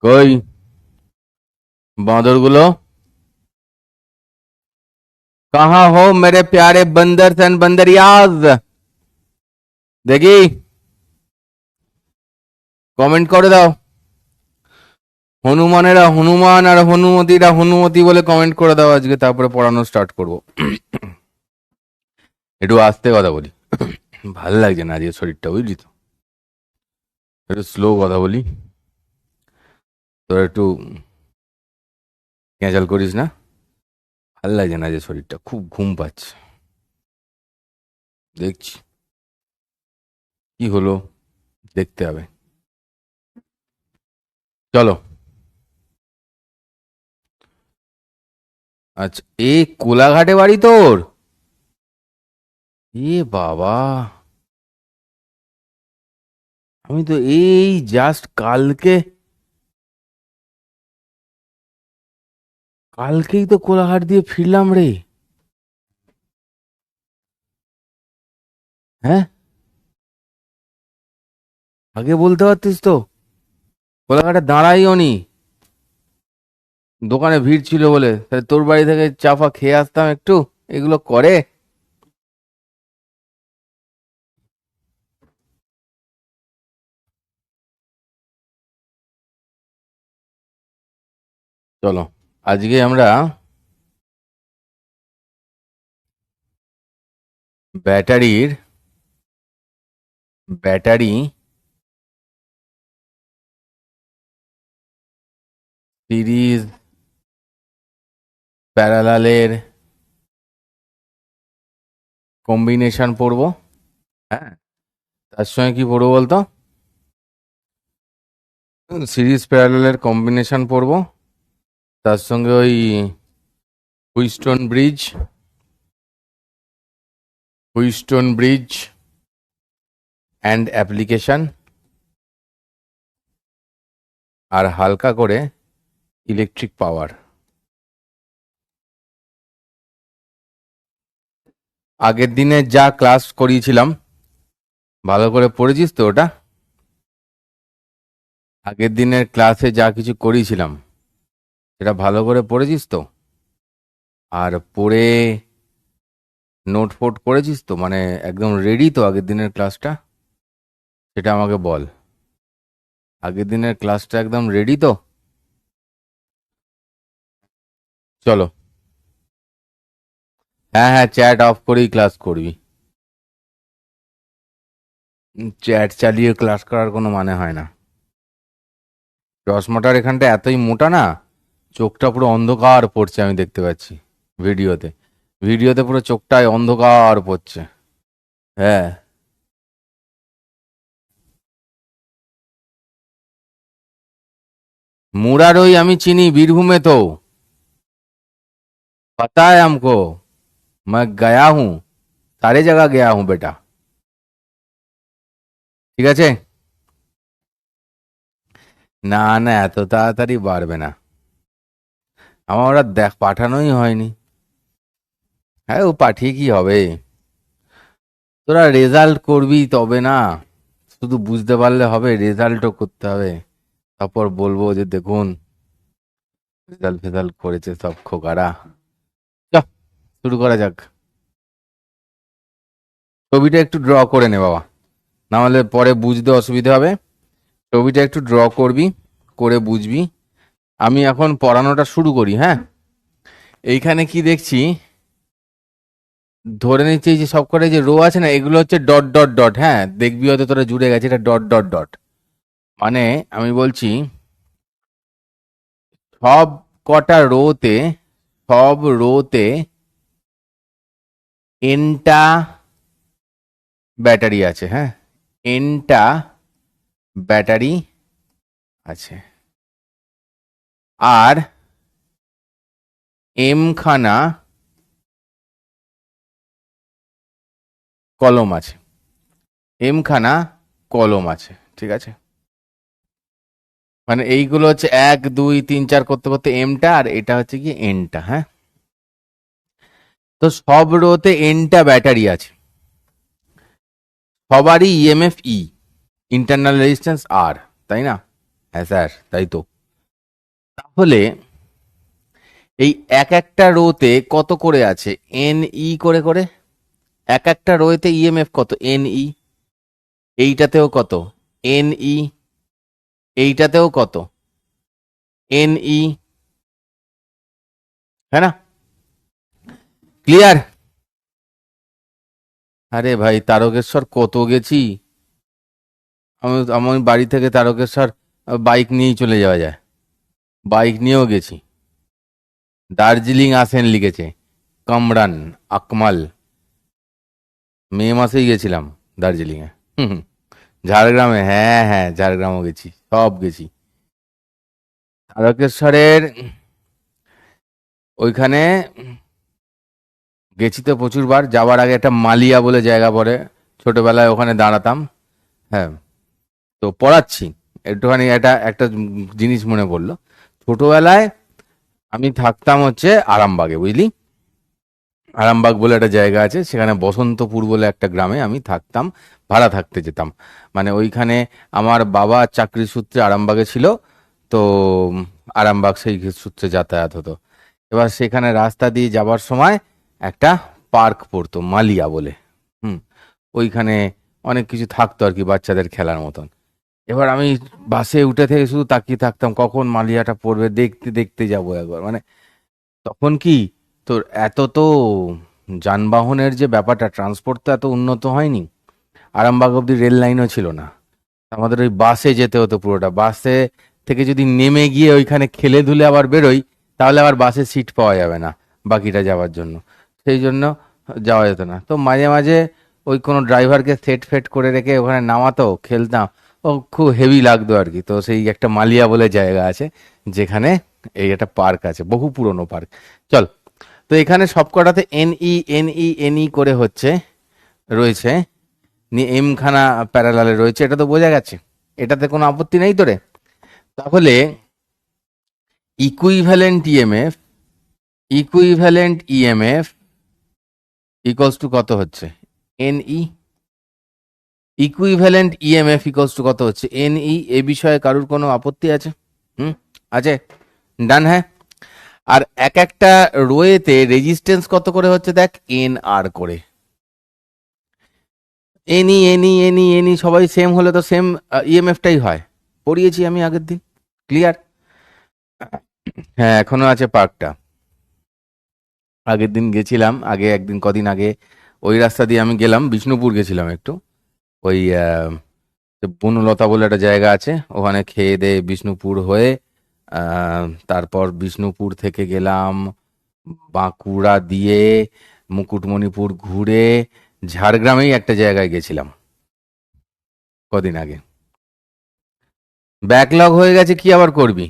কই বাঁদরগুলো? कहाँ हो मेरे प्यारे बंदर एंड बंदरियाज? দেখি কমেন্ট করে দাও। হনুমানেরা হনুমান আর হনুমতিরা হনুমতি বলে কমেন্ট করে দাও আজকে, তারপরে পড়ানো স্টার্ট করব। একটু আস্তে কথা বলি, ভাল লাগছে না আজকে শরীরটা, বুঝলি তো। একটু স্লো কথা বলি, তোরা একটু ক্যাঁচাল করিস না। ভাল লাগছে না আজকে শরীরটা, খুব ঘুম পাচ্ছে। দেখছি কি হলো, দেখতে হবে। চলো। আচ্ছা, এ কোলাঘাটে বাড়ি তোর? এ বাবা, আমি তো এই জাস্ট কালকেই তো কোলাঘাট দিয়ে ফিরলাম রে। হ্যাঁ, আগে বলতে পারতিস তো, কোলাঘাটে দাঁড়াইও নি, দোকানে ভিড় ছিল বলে। তাহলে তোর বাড়ি থেকে চাফা খেয়ে আসতাম একটু। এগুলো করে। চলো, আজকে আমরা ব্যাটারি সিরিজ প্যারালালের কম্বিনেশন পড়বো। হ্যাঁ, তার সঙ্গে কি পড়বো বলতো? সিরিজ প্যারালালের কম্বিনেশন পড়বো, তার সঙ্গে ওই হুইস্টোন ব্রিজ অ্যান্ড অ্যাপ্লিকেশন, আর হালকা করে ইলেকট্রিক পাওয়ার। আগের দিনে যা ক্লাস করিয়েছিলাম ভালো করে পড়েছিস তো ওটা? আগের দিনের ক্লাসে যা কিছু করিয়েছিলাম সেটা ভালো করে পড়েছিস তো? আর পড়ে নোট ফোট করেছিস তো? মানে একদম রেডি তো আগের দিনের ক্লাসটা? সেটা আমাকে বল। আগের দিনের ক্লাসটা একদম রেডি তো? চলো। হ্যাঁ হ্যাঁ, চ্যাট অফ করেই ক্লাস করবি। চ্যাট চালিয়ে ক্লাস করার কোনো মানে হয় না। চশমাটার এখানটা এতই মোটা না, চোখটা পুরো অন্ধকার পড়ছে, আমি দেখতে পাচ্ছি ভিডিওতে। ভিডিওতে পুরো চোখটায় অন্ধকার পড়ছে। হ্যাঁ, মুরারই আমি চিনি, বীরভূমে তো। पता है हमको, मैं गया हूँ, सारे जगह गया हूँ बेटा। ঠিক আছে? না না, এত তাড়াতাড়ি বাড়বে না, আমার ওরা দেখ পাঠানোই হয়নি। হ্যাঁ, ও পাঠিয়ে কি হবে, তোরা রেজাল্ট করবি তবে না, শুধু বুঝতে পারলে হবে, রেজাল্টও করতে হবে। তারপর বলবো যে দেখুন রেজাল্ট ফেজাল্ট করেছে সব খোকারা। চল, শুরু করা যাক। ছবিটা একটু ড্র করে নে বাবা, না হলে পরে বুঝতে অসুবিধা হবে। ছবিটা একটু ড্র করবি, করে বুঝবি। আমি এখন পড়ানোটা শুরু করি। হ্যাঁ, এইখানে কি দেখছি, ধরে নিচ্ছি যে সব কটা যে রো আছে না, এগুলো হচ্ছে ডট ডট ডট। হ্যাঁ, দেখবি হয়তো তোরা জুড়ে গেছে, এটা ডট ডট ডট। মানে আমি বলছি সব কটা রোতে, সব রোতে এনটা ব্যাটারি আছে। হ্যাঁ, এনটা ব্যাটারি আছে, আর এম খানা কলম আছে, এম খানা কলম আছে। ঠিক আছে, মানে এইগুলো হচ্ছে 1 2 3 4 করতে করতে এমটা, আর এটা হচ্ছে কি এনটা। হ্যাঁ, তো সব রোতে এনটা ব্যাটারি আছে। সবারই ইএমএফ ই, ইন্টারনাল রেজিস্ট্যান্স আর, তাই না? হ্যাঁ স্যার, তাই তো। তাহলে এই এক একটা রোতে কত করে আছে? এন ই করে করে এক একটা রোতে ইএমএফ কত? N E. এইটাতেও কত? N E. এইটাতেও কত? N E. হ্যাঁ না? ক্লিয়ার? আরে ভাই, তারকেশ্বর কত গেছি আমি। আমি বাড়ি থেকে তারকেশ্বর বাইক নিয়েই চলে যাওয়া যায়, বাইক নিয়েও গেছি। দার্জিলিং আসেন লিখেছে কামরান আকমাল, মে মাসেই গেছিলাম দার্জিলিংয়ে। হুম হুম। ঝাড়গ্রামে, হ্যাঁ হ্যাঁ, ঝাড়গ্রামও গেছি, সব গেছি। তারকেশ্বরের ওইখানে গেছি তো প্রচুর বার। যাওয়ার আগে একটা মালিয়া বলে জায়গা পড়ে, ছোটবেলায় ওখানে দাঁড়াতাম। হ্যাঁ, তো পড়াচ্ছি একটুখানি, একটা একটা জিনিস মনে পড়লো। ছোটবেলায় আমি থাকতাম হচ্ছে আরামবাগে, বুঝলি? আরামবাগ বলে একটা জায়গা আছে, সেখানে বসন্তপুর বলে একটা গ্রামে আমি থাকতাম, ভাড়া থাকতে যেতাম। মানে ওইখানে আমার বাবা চাকরি সূত্রে আরামবাগে ছিল, তো আরামবাগ সেই সূত্রে যাতায়াত হতো। এবার সেখানে রাস্তা দিয়ে যাবার সময় একটা পার্ক পড়তো মালিয়া বলে। হুম। ওইখানে অনেক কিছু থাকতো আর কি, বাচ্চাদের খেলার মতন। এবার আমি বাসে উঠে থেকে শুধু তাকিয়ে থাকতাম কখন মালিয়াটা পড়বে, দেখতে দেখতে যাবো একবার। মানে তখন কি তোর এত তো যানবাহনের যে ব্যাপারটা, ট্রান্সপোর্ট তো এত উন্নত হয়নি, আরামবাগ অব্দি রেল লাইনও ছিল না। আমাদের ওই বাসে যেতে হতো পুরোটা। বাসে থেকে যদি নেমে গিয়ে ওইখানে খেলে ধুলে আবার বেরোই, তাহলে আবার বাসে সিট পাওয়া যাবে না বাকিটা যাওয়ার জন্য। সেই জন্য যাওয়া যেত না। তো মাঝে মাঝে ওই কোনো ড্রাইভারকে সেট ফেট করে রেখে ওখানে নামাতো, খেলতাম। ও খুব হেভি লাগতো আর কি। তো সেই একটা মালিয়া বলে জায়গা আছে, যেখানে এই একটা পার্ক আছে, বহু পুরনো পার্ক। চল, তো এখানে সবকটাতে এন ই করে হচ্ছে রয়েছে, নিয়ে এম খানা প্যারালালে রয়েছে, এটা তো বোঝা গেছে। এটাতে কোনো আপত্তি নেই তোরে? তাহলে equivalent EMF, equivalent EMF equals to কত হচ্ছে? N E. Equivalent EMF equals to কত হচ্ছে? N E. এ বিষয়ে কারুর কোনো আপত্তি আছে? হুম, আছে? ডান, হ্যাঁ। আর এক একটা রোয়েতে রেজিস্ট্যান্স কত করে হচ্ছে দেখ, এন আর করে। এনি সবাই সেম হলে তো সেম ইএমএফটাই হয়, পড়িয়েছি আমি আগের দিন। ক্লিয়ার? হ্যাঁ, এখনো আছে পার্কটা। আগের দিন গেছিলাম, আগে একদিন, কদিন আগে ওই রাস্তা দিয়ে আমি গেলাম, বিষ্ণুপুর গেছিলাম একটু। ওই বনলতা বলে একটা জায়গা আছে, ওখানে খেয়ে দিয়ে বিষ্ণুপুর হয়ে তারপর বিষ্ণুপুর থেকে গেলাম বাঁকুড়া দিয়ে, মুকুটমণিপুর ঘুরে ঝাড়গ্রামেই একটা জায়গায় গেছিলাম কদিন আগে। ব্যাকলগ হয়ে গেছে, কি আবার করবি?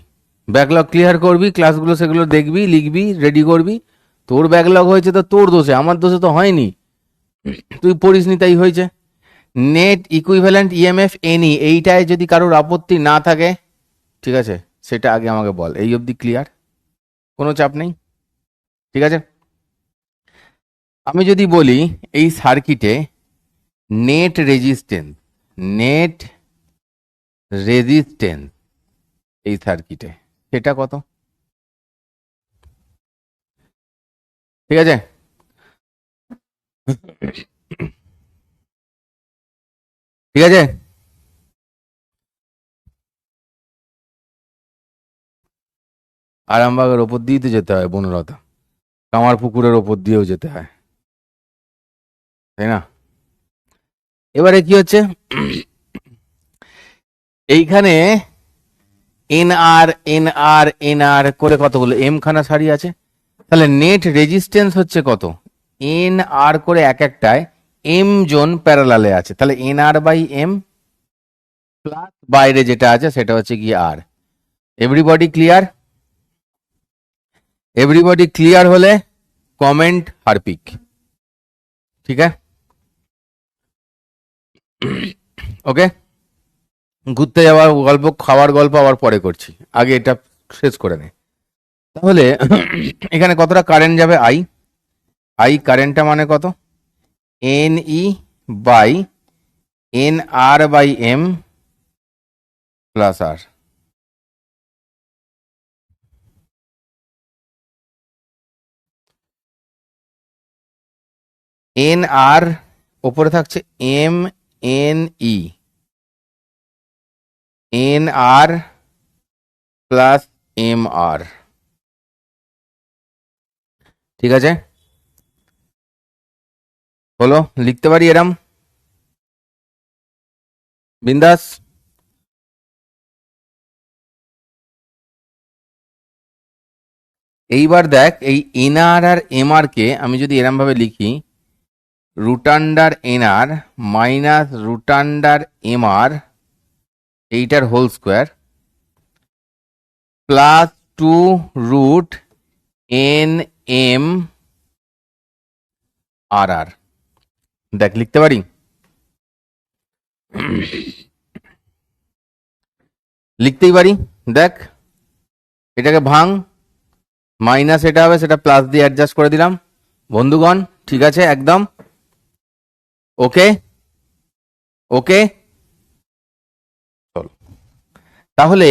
ব্যাকলগ ক্লিয়ার করবি, ক্লাসগুলো সেগুলো দেখবি, লিখবি, রেডি করবি। তোর ব্যাকলগ হয়েছে তো তোর দোষে, আমার দোষে তো হয়নি। তুই পড়িসনি তাই হয়েছে। নেট ইকুইভ্যালেন্ট ইএমএফ এনি, এইটায় যদি কারোর আপত্তি না থাকে, ঠিক আছে, সেটা আগে আমাকে বল। এই অবধি ক্লিয়ার? কোনো চাপ নেই, ঠিক আছে। আমি যদি বলি এই সার্কিটে নেট রেজিস্ট্যান্স, নেট রেজিস্ট্যান্স এই সার্কিটে সেটা কত? ঠিক আছে, ঠিক আছে। আরামবাগের ওপর দিয়েই তো যেতে হয় বনলতা, কামার পুকুরের ওপর দিয়েও যেতে হয়, তাই না? এবারে কি হচ্ছে, এইখানে এন আর করে কতগুলো এম খানা সারি আছে। তাহলে নেট রেজিস্ট্যান্স হচ্ছে কত? এন আর করে এক একটায় এম জন প্যারালালে আছে, তাহলে N R by M plus বাইরে যেটা আছে সেটা হচ্ছে কি R. Everybody clear? Everybody clear হলে কমেন্ট হারপিক, ঠিক আছে? ওকে, ঘুরতে যাওয়ার গল্প, খাওয়ার গল্প আবার পরে করছি, আগে এটা শেষ করে নে। তাহলে এখানে কতটা কারেন্ট যাবে? আই। আই কারেন্টটা মানে কত? N E by N R by M plus R. N R ওপরে থাকছে M N E, N R plus M R. ঠিক আছে, হলো, লিখতে পারি এরম বিন্দাস। এইবার দেখ, এই এনআর আর এমআর কে আমি যদি এরম ভাবে লিখি, root under NR minus root under MR এইটার whole square plus 2 √ N M R R. দেখ লিখতে পারি, লিখতেই পারি। দেখ এটাকে ভাঙ, মাইনাস এটা হবে, সেটা প্লাস দিয়ে অ্যাডজাস্ট করে দিলাম বন্ধুগণ। ঠিক আছে, একদম ওকে ওকে। চলো তাহলে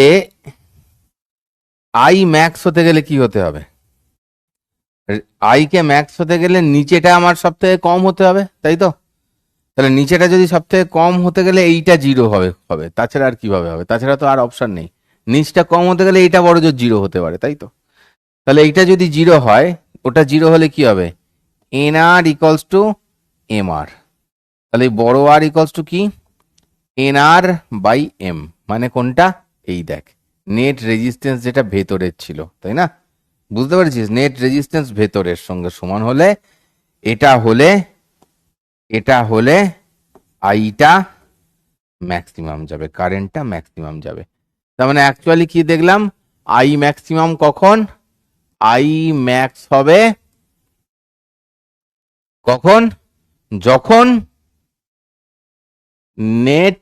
আই ম্যাক্স হতে গেলে কি হতে হবে? আই কে ম্যাক্স হতে গেলে নিচেটা আমার সব থেকে কম হতে হবে, তাই তো? তাহলে নিচেটা যদি সব থেকে কম হতে গেলে এইটা জিরো হবে হবে, তাছাড়া আর কিভাবে হবে? তাছাড়া তো আর অপশন নেই। নিচটা কম হতে গেলে এইটা বড় জোর জিরো হতে পারে, তাই তো? তাহলে এইটা যদি জিরো হয়, ওটা জিরো হলে কি হবে? N R equals to M R. তাহলে বড় আর ইকলস টু কি? N R by M. মানে কোনটা? এই দেখ, নেট রেজিস্ট্যান্স যেটা ভেতরের ছিল, তাই না? বুঝতে পারছিস? নেট রেজিস্ট্যান্স ভেতরের সঙ্গে সমান হলে এটা হলে এটা হলে আইটা ম্যাক্সিমাম যাবে, কারেন্টটা ম্যাক্সিমাম যাবে। তার মানে অ্যাকচুয়ালি কি দেখলাম? আই ম্যাক্সিমাম কখন? আই ম্যাক্স হবে কখন? যখন নেট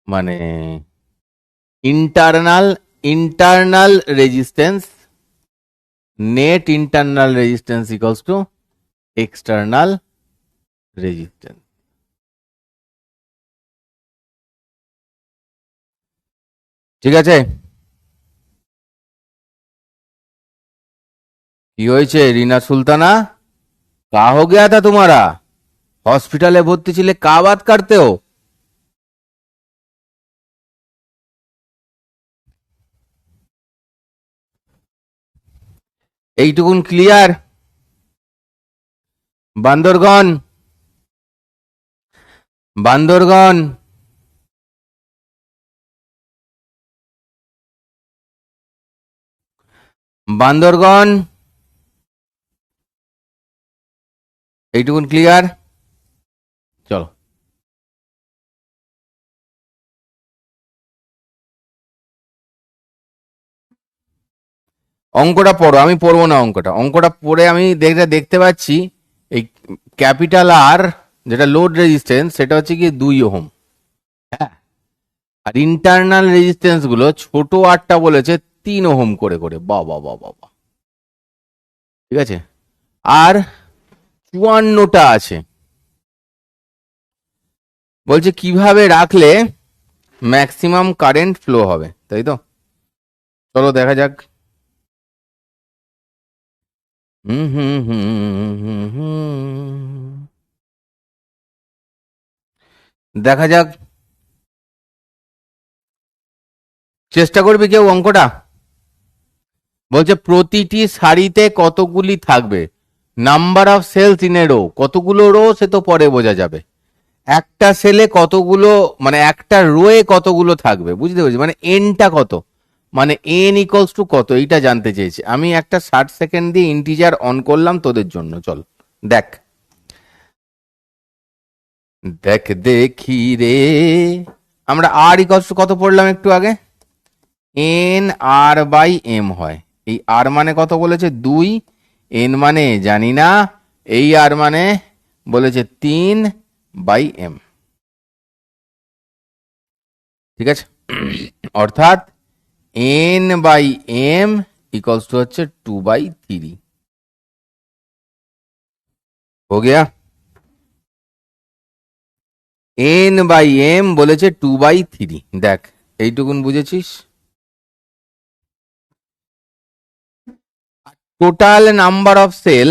মানে internal internal resistance, net internal resistance equals to external resistance. ঠিক আছে, কি হয়েছে রিনা সুলতানা? কা হো গয়া থা তোমারা? হসপিটালে ভর্তি ছিলে, কা বাত করতে हो? এইটুকুন ক্লিয়ার? বান্দরগণ, বান্দরগণ, বান্দরগণ, এইটুকুন ক্লিয়ার? চলো অঙ্কটা পড়ো, আমি পড়বো না অঙ্কটা। অঙ্কটা পড়ে আমি দেখতে পাচ্ছি এই ক্যাপিটাল আর যেটা লোড রেজিস্ট্যান্স সেটা হচ্ছে কি 2 ওহম। হ্যাঁ, আর ইন্টারনাল রেজিস্ট্যান্স গুলো ছোট আরটা বলেছে 3 ওহম করে করে। বাবা বাবা বাবা, ঠিক আছে। আর 54টা আছে। বলছে কিভাবে রাখলে ম্যাক্সিমাম কারেন্ট ফ্লো হবে, তাই তো? চলো দেখা যাক। হুম হুম হুম হুম হুম, দেখা যাক। চেষ্টা করবি কেউ অঙ্কটা? বলছে প্রতিটি সারিতে কতগুলি থাকবে, number of cells in a row. কতগুলো রো সে তো পরে বোঝা যাবে। একটা সেলে কতগুলো, মানে একটা রোয়ে কতগুলো থাকবে, বুঝতে পেরেছি? মানে এনটা কত, মানে এন ইকুয়ালস টু কত, এইটা জানতে চেয়েছি। আমি একটা 60 সেকেন্ড দিয়ে ইন্টিজার অন করলাম তোদের জন্য। চল দেখ, দেখ দেখি রে। আমরা আর ইকুয়ালস টু কত পড়লাম একটু আগে? এন আর বাই এম হয়। এই আর মানে কত বলেছে? 2। এন মানে জানি না। এই আর মানে বলেছে 3/m। ঠিক আছে, অর্থাৎ n/m ইকুয়ালস টু হচ্ছে 2/3। हो गया? এন বাই এম বলেছে 2/3। দেখ, এইটুকুন বুঝেছিস? Total number of cell,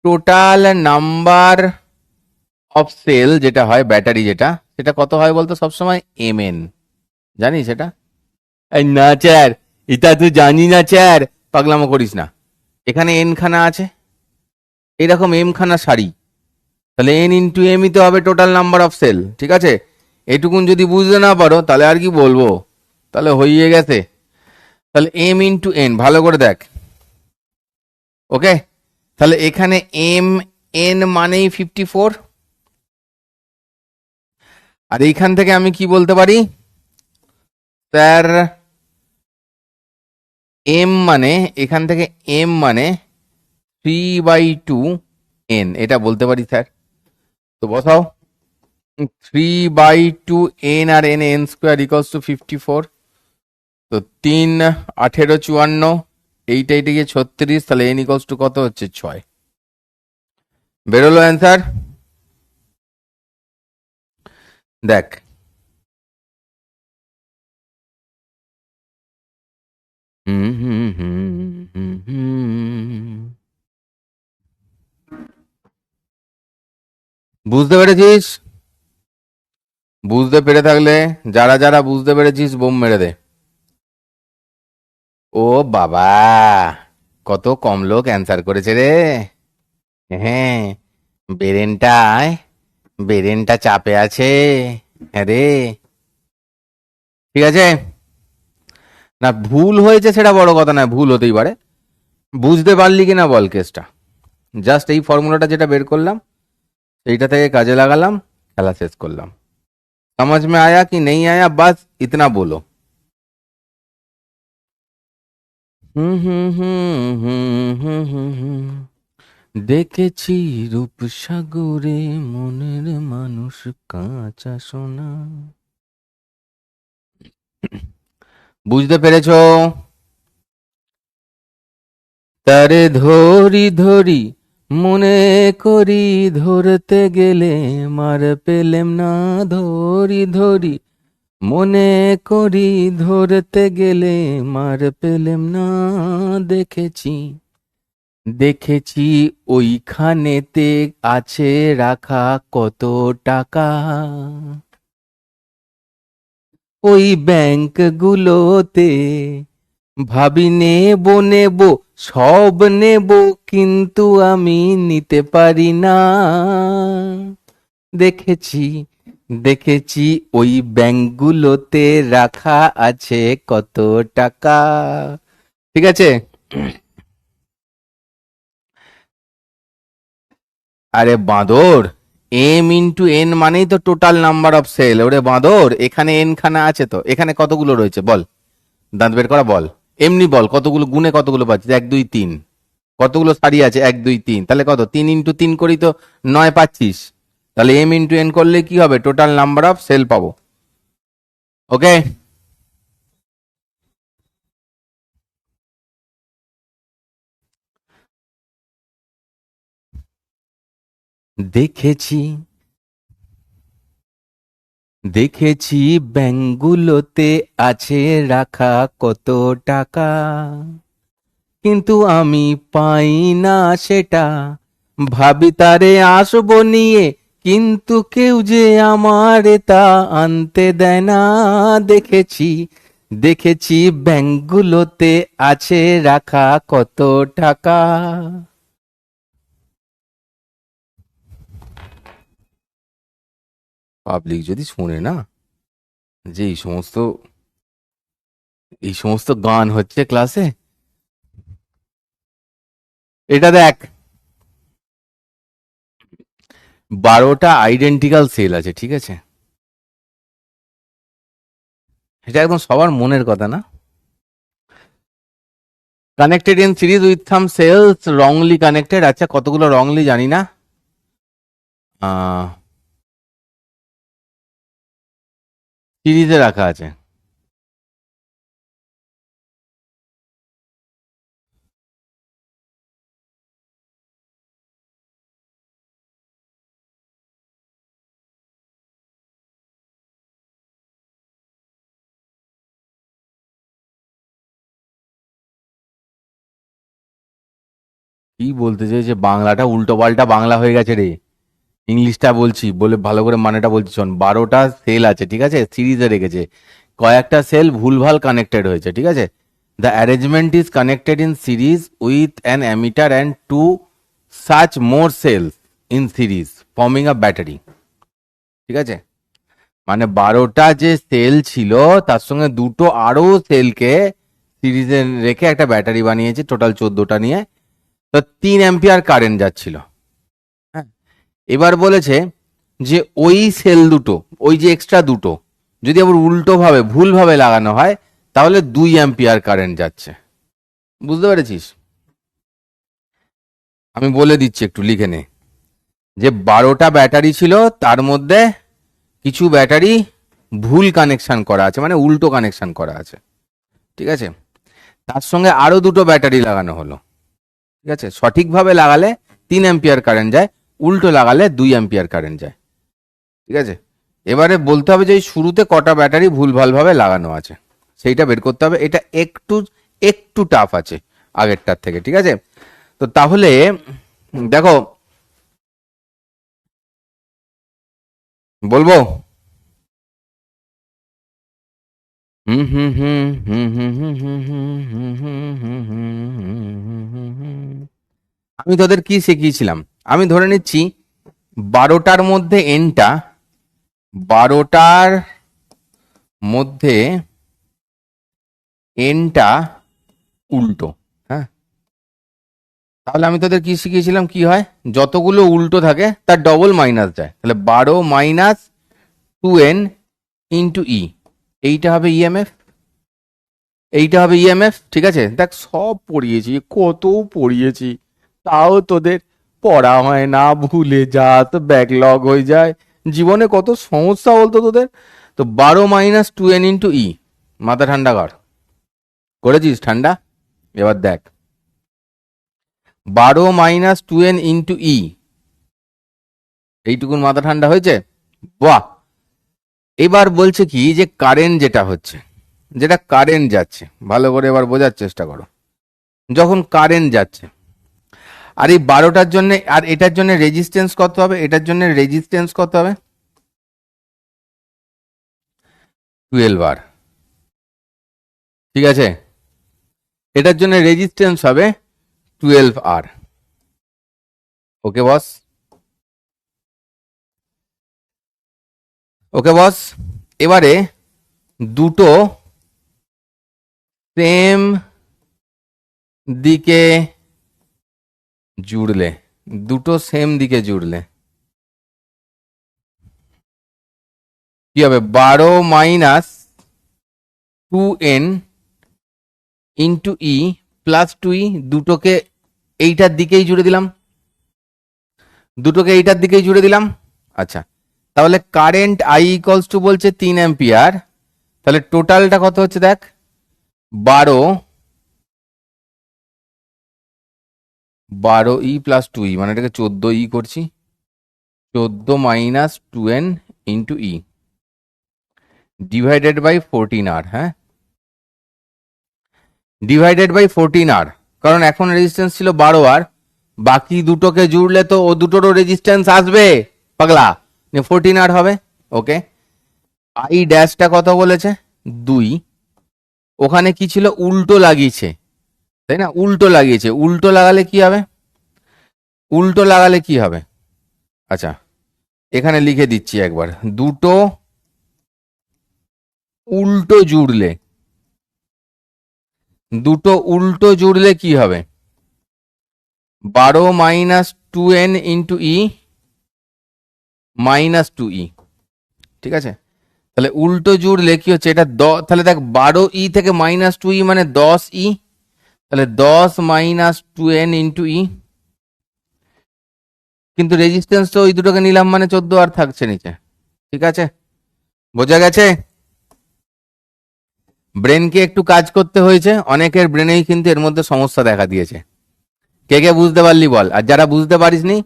total number of cell যেটা হয় ব্যাটারি, যেটা সেটা কত হয় বলতো সবসময়? M n. জানিস এটা? এই না স্যার, এটা তুই জানি না স্যার, পাগলামো করিস না। এখানে এন খানা আছে, এরকম এম খানা সারি, তাহলে এন ইন্টু এমই তো হবে টোটাল নাম্বার অফ সেল। ঠিক আছে, এটুকুন যদি বুঝতে না পারো তাহলে আর কি বলবো, তাহলে হইয়ে গেছে। তাহলে এম ইন্টু এন ভালো করে দেখ। ওকে, তাহলে এখানে এম এন মানেই 54। আর এইখান থেকে আমি কি বলতে পারি স্যার? এম মানে, এখান থেকে এম মানে 3/2 এন, এটা বলতে পারি স্যার। তো বসাও, 3/2 এন, আর n n square equals to 54। তো 3 18 54, এইটা এইটা গিয়ে 36, তাহলে এন ইকলস টু কত হচ্ছে? 6। বেরোলো অ্যান্সার। দেখ, হুম হুম হুম হুম হুম। বুঝতে পেরেছিস? বুঝতে পেরে থাকলে, যারা যারা বুঝতে পেরেছিস বোম মেরে দে। ও বাবা, কত কম লোক অ্যান্সার করেছে রে। হ্যাঁ, বেরেনটায়, বেরেনটা চাপে আছে। হ্যাঁ রে। ঠিক আছে, না ভুল হয়েছে সেটা বড় কথা নয়, ভুল হতেই পারে। বুঝতে পারলি কিনা বল কেসটা? জাস্ট এই ফর্মুলাটা যেটা বের করলাম এইটা থেকে কাজে লাগালাম, খেলা শেষ করলাম। समझ में आया कि नहीं आया, बस इतना बोलो। দেখেছি রূপসাগরে মনের মানুষ কাঁচা সোনা। বুঝতে পেরেছো? তারে ধরি ধরি মনে করি, ধরতে গেলে মার পেলেম না। ধরি ধরি মনে করি, ধরতে গেলে মার পেলেম না। দেখেছি, দেখেছি ওইখানেতে আছে রাখা কত টাকা, ওই ব্যাংকগুলোতে। ভাবি নেব নেব, সব নেব, কিন্তু আমি নিতে পারি না। দেখেছি, দেখেছি ওই ব্যাংকগুলোতে রাখা আছে কত টাকা। ঠিক আছে। আরে বাঁদর, এম ইন্টু এন মানেই তো টোটাল নাম্বার অফ সেল। ওরে বাঁদর, এখানে এন খানা আছে, তো এখানে কতগুলো রয়েছে বল? দাঁত বের করা বল, এমনি বল কতগুলো, গুনে কতগুলো পাচ্ছিস? 1 2 3। কতগুলো সারি আছে? 1 2 3, তাহলে কত? 3 × 3 করি তো 9 পাচ্ছিস। তাহলে এম ইন্টু এন করলে কি হবে? টোটাল নাম্বার অফ সেল পাবো। ওকে, দেখেছি, দেখেছি ব্যাংকগুলোতে আছে রাখা কত টাকা, কিন্তু আমি পাই না সেটা। ভাবি তারে আসবো নিয়ে, কিন্তু কেউ যে আমার তা আনতে দেয় না। দেখেছি, দেখেছি ব্যাংকগুলোতে আছে রাখা কত টাকা। পাবলিক যদি শুনে না যে এই সমস্ত গান হচ্ছে ক্লাসে। এটা দেখ, 12টা আইডেন্টিক্যাল সেল আছে, ঠিক আছে? এটা একদম সবার মনের কথা না? Connected in series with some cells wrongly connected. আচ্ছা, কতগুলো রংলি জানি না। সিরিজে রাখা আছে। কি বলতে চাইছে, বাংলাটা উল্টো পাল্টা বাংলা হয়ে গেছে রে। ইংলিশটা বলছি বলে ভালো করে মানেটা বলছি শোন। 12টা সেল আছে, ঠিক আছে, সিরিজে রেখেছে, কয়েকটা সেল ভুলভাল কানেক্টেড হয়েছে, ঠিক আছে। The arrangement is connected in series with an ammeter and two such more cells in series forming a battery, ঠিক আছে। মানে 12টা যে সেল ছিল তার সঙ্গে দুটো আরো সেলকে সিরিজে রেখে একটা ব্যাটারি বানিয়েছে, টোটাল 14টা নিয়ে। তো 3 অ্যাম্পিয়ার কারেন্ট যাচ্ছিল। হ্যাঁ, এবার বলেছে যে ওই সেল দুটো, ওই যে এক্সট্রা দুটো যদি আবার উল্টো ভাবে ভুলভাবে লাগানো হয় তাহলে 2 অ্যাম্পিয়ার কারেন্ট যাচ্ছে। বুঝতে পেরেছিস? আমি বলে দিচ্ছি, একটু লিখে নে। যে 12টা ব্যাটারি ছিল, তার মধ্যে কিছু ব্যাটারি ভুল কানেকশন করা আছে, মানে উল্টো কানেকশন করা আছে, ঠিক আছে। তার সঙ্গে আরো দুটো ব্যাটারি লাগানো হলো, ঠিক আছে। সঠিকভাবে লাগালে 3 অ্যাম্পিয়ার কারেন্ট যায়, উল্টো লাগালে 2 অ্যাম্পিয়ার কারেন্ট যায়, ঠিক আছে। এবারে বলতে হবে যে এই শুরুতে কটা ব্যাটারি ভুলভালভাবে লাগানো আছে সেইটা বের করতে হবে। এটা একটু একটু টাফ আছে আগেরটার থেকে, ঠিক আছে। তো তাহলে দেখো, বলবো। হুম হুম হুম হুম হুম হুম হুম হুম হুম হুম হুম হুম হুম হুম। আমি তোদের কি শিখিয়েছিলাম? আমি ধরে নিচ্ছি 12টার মধ্যে এনটা, 12টার মধ্যে এনটা উল্টো। হ্যাঁ, তাহলে আমি তোদের কি শিখিয়েছিলাম, কি হয় যতগুলো উল্টো থাকে তার ডবল মাইনাস যায়, তাহলে 12 - 2n ইন্টু ই, এইটা হবে ইএমএফ, এইটা হবে ইএমএফ, ঠিক আছে। দেখ সব পড়িয়েছি, কত পড়িয়েছি, তাও তোদের পড়া হয় না, ভুলে যা, তো ব্যাকলগ হয়ে যায়। জীবনে কত সমস্যা বলতো তোদের। তো 12 - 2n ইন্টু ই, মাথা ঠান্ডা কর। করেছিস ঠান্ডা? এবার দেখ, 12 - 2n ইন্টু ই, এইটুকুন মাথা ঠান্ডা হয়েছে? বাহ। এবার বলছে কি যে কারেন্ট যেটা হচ্ছে, যেটা কারেন্ট যাচ্ছে, ভালো করে এবার বোঝার চেষ্টা করো। যখন কারেন্ট যাচ্ছে, আর এই 12টার জন্য আর এটার জন্য রেজিস্ট্যান্স কত হবে, এটার জন্য রেজিস্ট্যান্স কত হবে? 12 আর, ঠিক আছে। এটার জন্য রেজিস্ট্যান্স হবে 12 আর। ওকে বস, ওকে বস। এবারে দুটো সেম দিকে জুড়লে, দুটো সেম দিকে জুড়লে কি হবে? 12 - 2n ইন্টু ই প্লাস 2e, দুটোকে এইটার দিকেই জুড়ে দিলাম, দুটোকে এইটার দিকেই জুড়ে দিলাম। আচ্ছা, তাহলে কারেন্ট আই ইকলস টু বলছে 3 অ্যাম্পিয়ার, তাহলে টোটালটা কত হচ্ছে দেখ, 12 ই প্লাস 2e, মানে এটাকে 14e করছি, 14 - 2n into E divided by 14 আর। হ্যাঁ, ডিভাইডেড বাই 14 আর, কারণ এখন রেজিস্ট্যান্স ছিল 12 আর, বাকি দুটোকে জুড়লে তো ও দুটোরও রেজিস্ট্যান্স আসবে পাগলা, 14 আর হবে। ওকে, আই ড্যাশটা কত বলেছে? 2। ওখানে কি ছিল? উল্টো লাগিয়েছে, তাই না? উল্টো লাগিয়েছে, উল্টো লাগালে কি হবে? উল্টো লাগালে কি হবে? আচ্ছা, এখানে লিখে দিচ্ছি একবার, দুটো উল্টো জুড়লে, দুটো উল্টো জুড়লে কি হবে? 12 - 2n ইন্টু ই -2e, ঠিক আছে। তাহলে উল্টো জুড়লে কি হচ্ছে এটা, তাহলে দেখ 12e থেকে -2e মানে 10e, তাহলে 10 - 2n ইন্টু ই, কিন্তু রেজিস্ট্যান্স তো ওই দুটোকে নিলাম মানে 14 আর থাকছে নিচে, ঠিক আছে। বোঝা গেছে? ব্রেনকে একটু কাজ করতে হয়েছে, অনেকের ব্রেনেই কিন্তু এর মধ্যে সমস্যা দেখা দিয়েছে। কে কে বুঝতে পারলি বল, আর যারা বুঝতে পারিসনি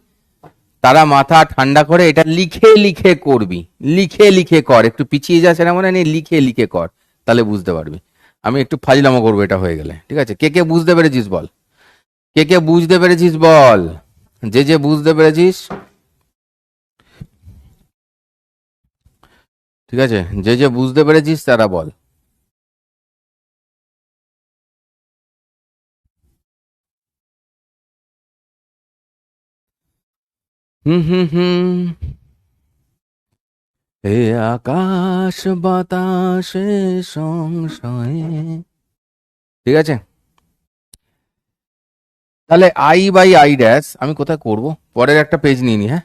তারা মাথা ঠান্ডা করে এটা লিখে লিখে করবি, লিখে লিখে কর, একটু পিছিয়ে যাচ্ছে না মনে নেই, লিখে লিখে কর, তাহলে বুঝতে পারবি। আমি একটু ফাজলামো করবো এটা হয়ে গেলে, ঠিক আছে। কে কে বুঝতে পেরেছিস বল, কে কে বুঝতে পেরেছিস বল, যে যে বুঝতে পেরেছিস, ঠিক আছে, যে যে বুঝতে পেরেছিস তারা বল। হুম হুম হুম। এ আকাশ বাতাসে সংশয়ে, ঠিক আছে। তাহলে আই বাই আই ড্যাশ আমি কোথায় করব, পরের একটা পেজ নিয়ে নি, হ্যাঁ।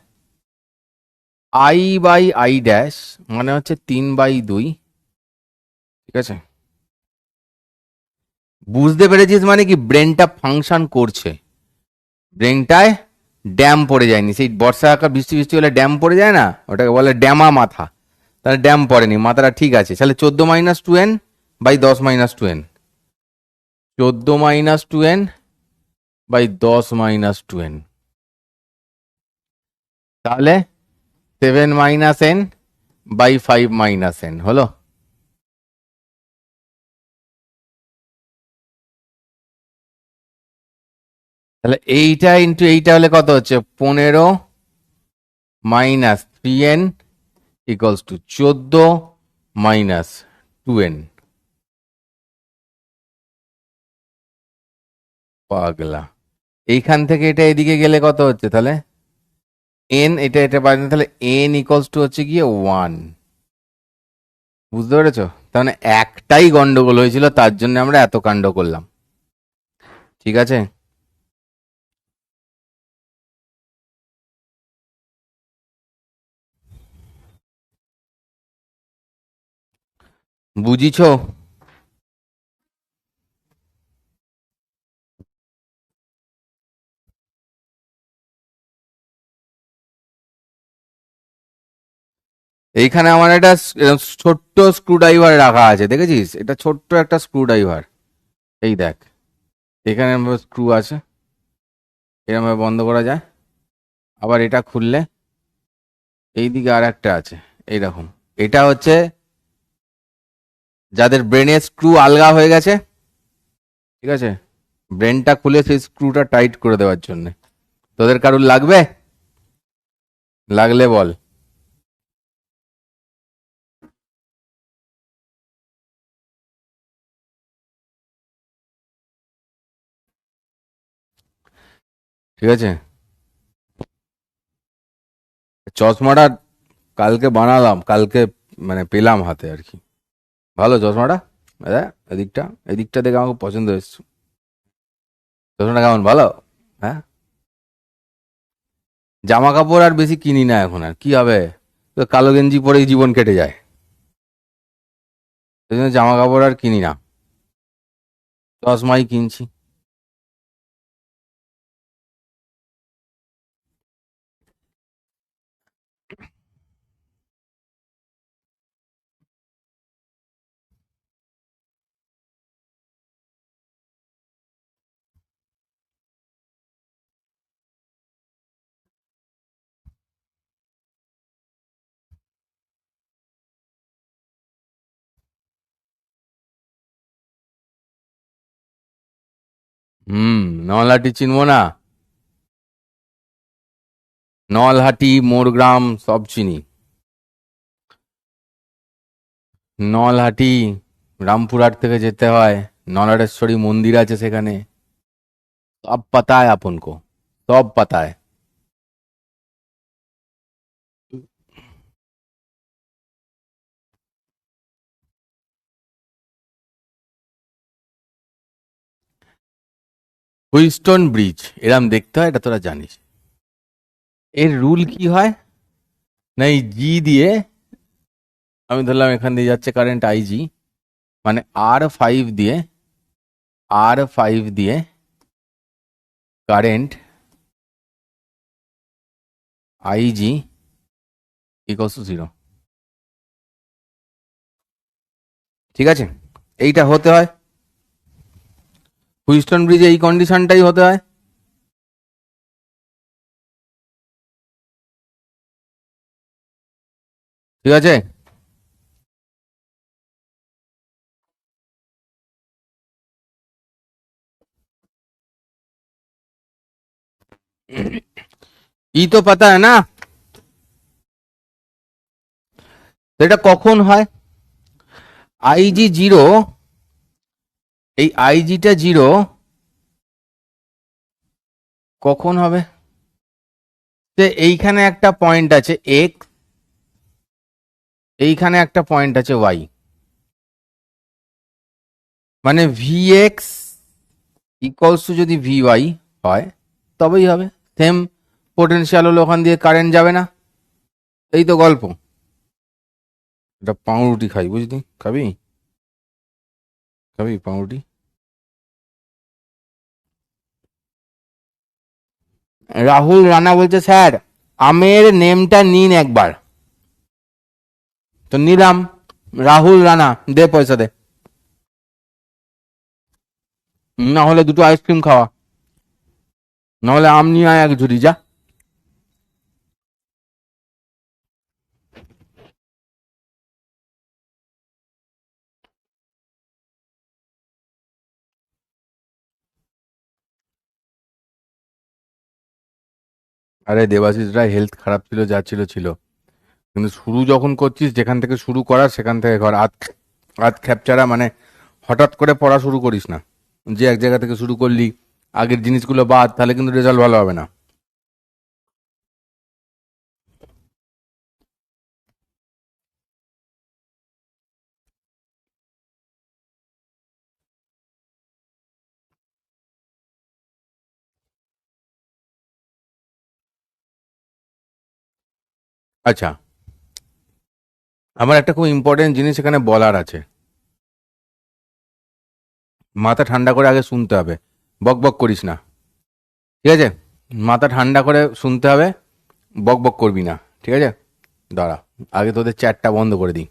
আই বাই আই ড্যাশ মানে হচ্ছে 3/2, ঠিক আছে। বুঝতে পেরেছিস মানে কি, ব্রেনটা ফাংশন করছে, ব্রেনটায় ড্যাম পড়ে যায়নি। সেই বর্ষাকাল বৃষ্টি বৃষ্টি হলে ড্যাম পড়ে যায় না, ওটাকে বলে ড্যামা মাথা। তাহলে ড্যাম পড়েনি, মাথাটা ঠিক আছে। তাহলে 14 - 2n/10 - 2n, 14 - 2n/10 - 2n, তাহলে 7 - n/5 - n হলো। তাহলে এইটা ইন্টু এইটা হলে কত হচ্ছে, 15 - 3n ইকুয়ালস টু 14 - 2n। পাগলা, এইখান থেকে এটা এদিকে গেলে কত হচ্ছে তাহলে, এন, এটা এটা পাই না, তাহলে এন ইকুয়ালস টু হচ্ছে গিয়ে 1। বুঝতে পেরেছো? তার মানে একটাই গন্ডগোল হয়েছিল, তার জন্য আমরা এত কাণ্ড করলাম, ঠিক আছে। বুঝিছো? এইখানে আমার একটা ছোট্ট স্ক্রু ড্রাইভার রাখা আছে, দেখেছিস? এটা ছোট্ট একটা স্ক্রু ড্রাইভার, এই দেখ, এখানে স্ক্রু আছে, এরকম ভাবে বন্ধ করা যায়। আবার এটা খুললে এইদিকে আর একটা আছে, এইরকম। এটা হচ্ছে যাদের ব্রেনের স্ক্রু আলগা হয়ে গেছে, ঠিক আছে, ব্রেনটা খুলে সেই স্ক্রুটা টাইট করে দেওয়ার জন্য। তোদের কারুর লাগবে? লাগলে বল। ঠিক আছে, চশমাটা কালকে বানালাম, কালকে মানে পেলাম হাতে আর কি। ভালো চশমাটা, হ্যাঁ, এদিকটা, এদিকটা দেখে আমাকে পছন্দ হয়েছে। চশমাটা কেমন, ভালো? হ্যাঁ। জামা কাপড় আর বেশি কিনি না এখন, আর কি হবে, তো কালো গেঞ্জি পরেই জীবন কেটে যায়, সেই জন্য জামা কাপড় আর কিনি না, চশমাই কিনছি। হুম, নলহাটি চিনবো না? নলহাটি, মোরগ্রাম সব চিনি। নলহাটি, রামপুরহাট থেকে যেতে হয়, নলাটেশ্বরী মন্দির আছে সেখানে, সব পাতা है अपन को, সব পাতা है। হুইস্টন ব্রিজ এরম দেখতে হয়, এটা তোরা জানিস। এর রুল কি হয়, না এই জি দিয়ে, আমি ধরলাম এখান দিয়ে যাচ্ছে কারেন্ট আইজি, মানে আর ফাইভ দিয়ে কারেন্ট আইজি ইকুয়ালস টু 0, ঠিক আছে। এইটা হতে হয়, হুইস্টন ব্রিজে এই কন্ডিশনটাই হতে হয়, ঠিক আছে। ই তো পাতা হয় না, তো এটা কখন হয়? আইজি জিরো, এই আইজিটা জিরো কখন হবে? যে এইখানে একটা পয়েন্ট আছে এক্স, এইখানে একটা পয়েন্ট আছে ওয়াই, মানে ভি এক্স ইকুয়ালস টু যদি ভি ওয়াই হয় তবেই হবে। সেম পোটেনশিয়াল হলে ওখান দিয়ে কারেন্ট যাবে না, এই তো গল্প। এটা পাউরুটি খাই, বুঝলি? খাবি? খাবি পাউরুটি? রাহুল রানা বলছে স্যার আমের নেমটা নিন একবার। তো নিলাম, রাহুল রানা, দে পয়সা দে, না হলে দুটো আইসক্রিম খাওয়া, না হলে আম নিয়ে আয় এক ঝুড়ি, যা। আরে দেবাশিস রায় হেলথ খারাপ ছিল, যা ছিল ছিল, কিন্তু শুরু যখন করছিস যেখান থেকে শুরু করার সেখান থেকে কর। আধ আধ খ্যাপচারা মানে হঠাৎ করে পড়া শুরু করিস না, যে এক জায়গা থেকে শুরু করলি আগের জিনিসগুলো বাদ, তাহলে কিন্তু রেজাল্ট ভালো হবে না। আচ্ছা, আমার একটা খুব ইম্পর্টেন্ট জিনিস এখানে বলার আছে, মাথা ঠান্ডা করে আগে শুনতে হবে, বক বক করিস না, ঠিক আছে? মাথা ঠান্ডা করে শুনতে হবে, বক বক করবি না, ঠিক আছে? দাঁড়া, আগে তোদের চ্যাটটা বন্ধ করে দিই,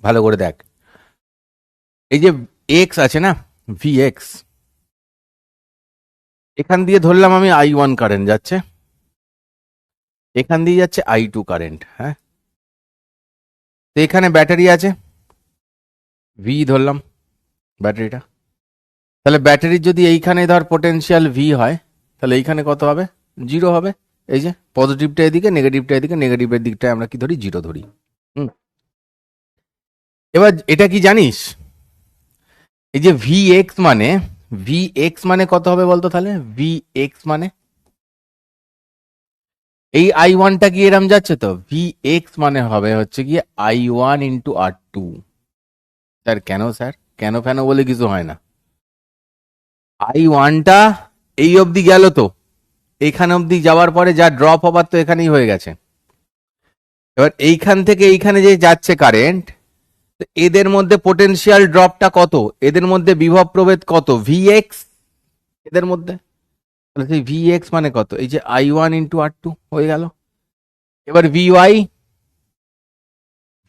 ভালো করে দেখ। এই যে এক্স আছে না, ভি এক্স, এখান দিয়ে ধরলাম আমি আই ওয়ান কারেন্ট যাচ্ছে, এখান দিয়ে যাচ্ছে আই টু কারেন্ট, হ্যাঁ? তো এখানে ব্যাটারি আছে, ভি ধরলাম ব্যাটারিটা, তাহলে ব্যাটারির যদি এইখানে ধর পোটেনশিয়াল ভি হয়, তাহলে এইখানে কত হবে? জিরো হবে। এই যে পজিটিভটা এদিকে, নেগেটিভটা এদিকে, নেগেটিভের দিকটায় আমরা কি ধরি? জিরো ধরি। হুম। এবার এটা কি জানিস, এই যে ভি এক্স মানে, ভি এক্স মানে কত হবে বলতো তাহলে? ভি এক্স মানে এই আই ওয়ানটা কি এরম যাচ্ছে, তো ভি এক্স মানে হবে হচ্ছে কি I one into R two. Sir কেন স্যার, কেন ফেন বলে কিছু হয় না, আই ওয়ানটা এই অবধি গেল, তো এইখানে অবধি যাওয়ার পরে যা ড্রপ হবার তো এখানেই হয়ে গেছে। এবার এইখান থেকে এইখানে যে যাচ্ছে কারেন্ট, এদের মধ্যে পোটেনশিয়াল ড্রপটা কত, এদের মধ্যে বিভব প্রভেদ কত? ভি এক্স, এদের মধ্যে। তাহলে সেই ভি এক্স মানে কত? এই যে I one into R two হয়ে গেল। এবার ভি ওয়াই,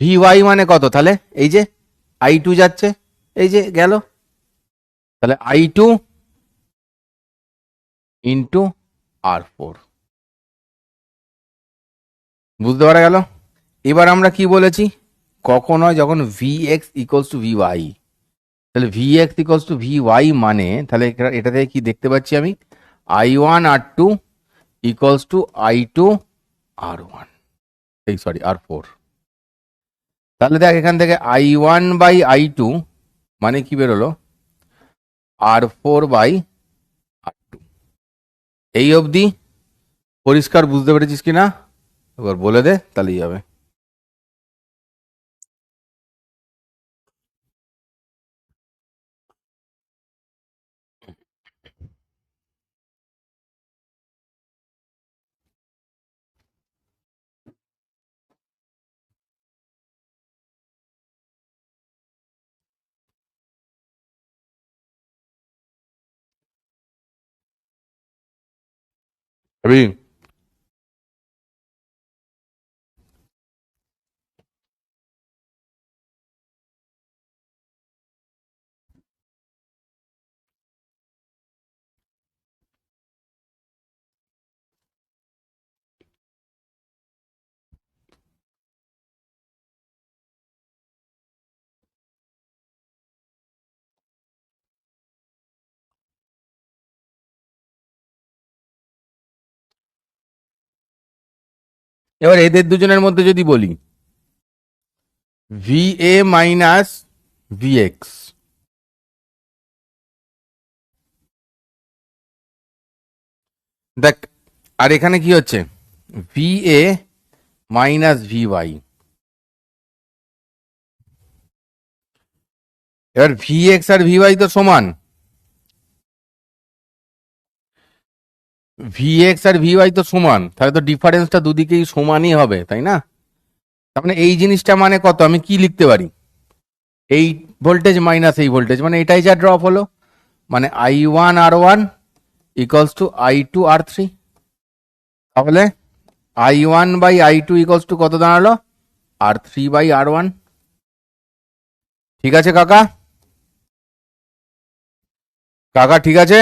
ভি ওয়াই মানে কত তাহলে? এই যে আই টু যাচ্ছে, এই যে গেল, তাহলে I two into R four. বুঝতে পারা গেল? এবার আমরা কি বলেছি, কখন হয়? যখন V X equals to V Y. তাহলে V X equals to V Y মানে, তাহলে এটা থেকে কি দেখতে পাচ্ছি আমি? I one R two equals to I two R one, এই সরি আর ফোর। তাহলে দেখ এখান থেকে I one by I two মানে কি বেরোলো? R four by R two. এই অবধি পরিষ্কার বুঝতে পেরেছিস কি না? এবার বলে দে, তাহলেই হবে। ভাবি, এবার এদের দুজনের মধ্যে যদি বলি VA মাইনাস VX, দেখ, আর এখানে কি হচ্ছে VA মাইনাস VY। এবার VX আর VY তো সমান, VX আর VY তো সমান, তাহলে তো ডিফারেন্সটা দুদিকেই সমানই হবে, তাই না? তার মানে এই জিনিসটা মানে কত, আমি কি লিখতে পারি, এই ভোল্টেজ মাইনাস এই ভোল্টেজ, মানে এটাই যা ড্রপ হলো, মানে I1 R1 equals to I2 R3। তাহলে I1/I2 ইকুয়ালস টু কত দাঁড়ালো, R3/R1। ঠিক আছে কাকা, কাকা ঠিক আছে?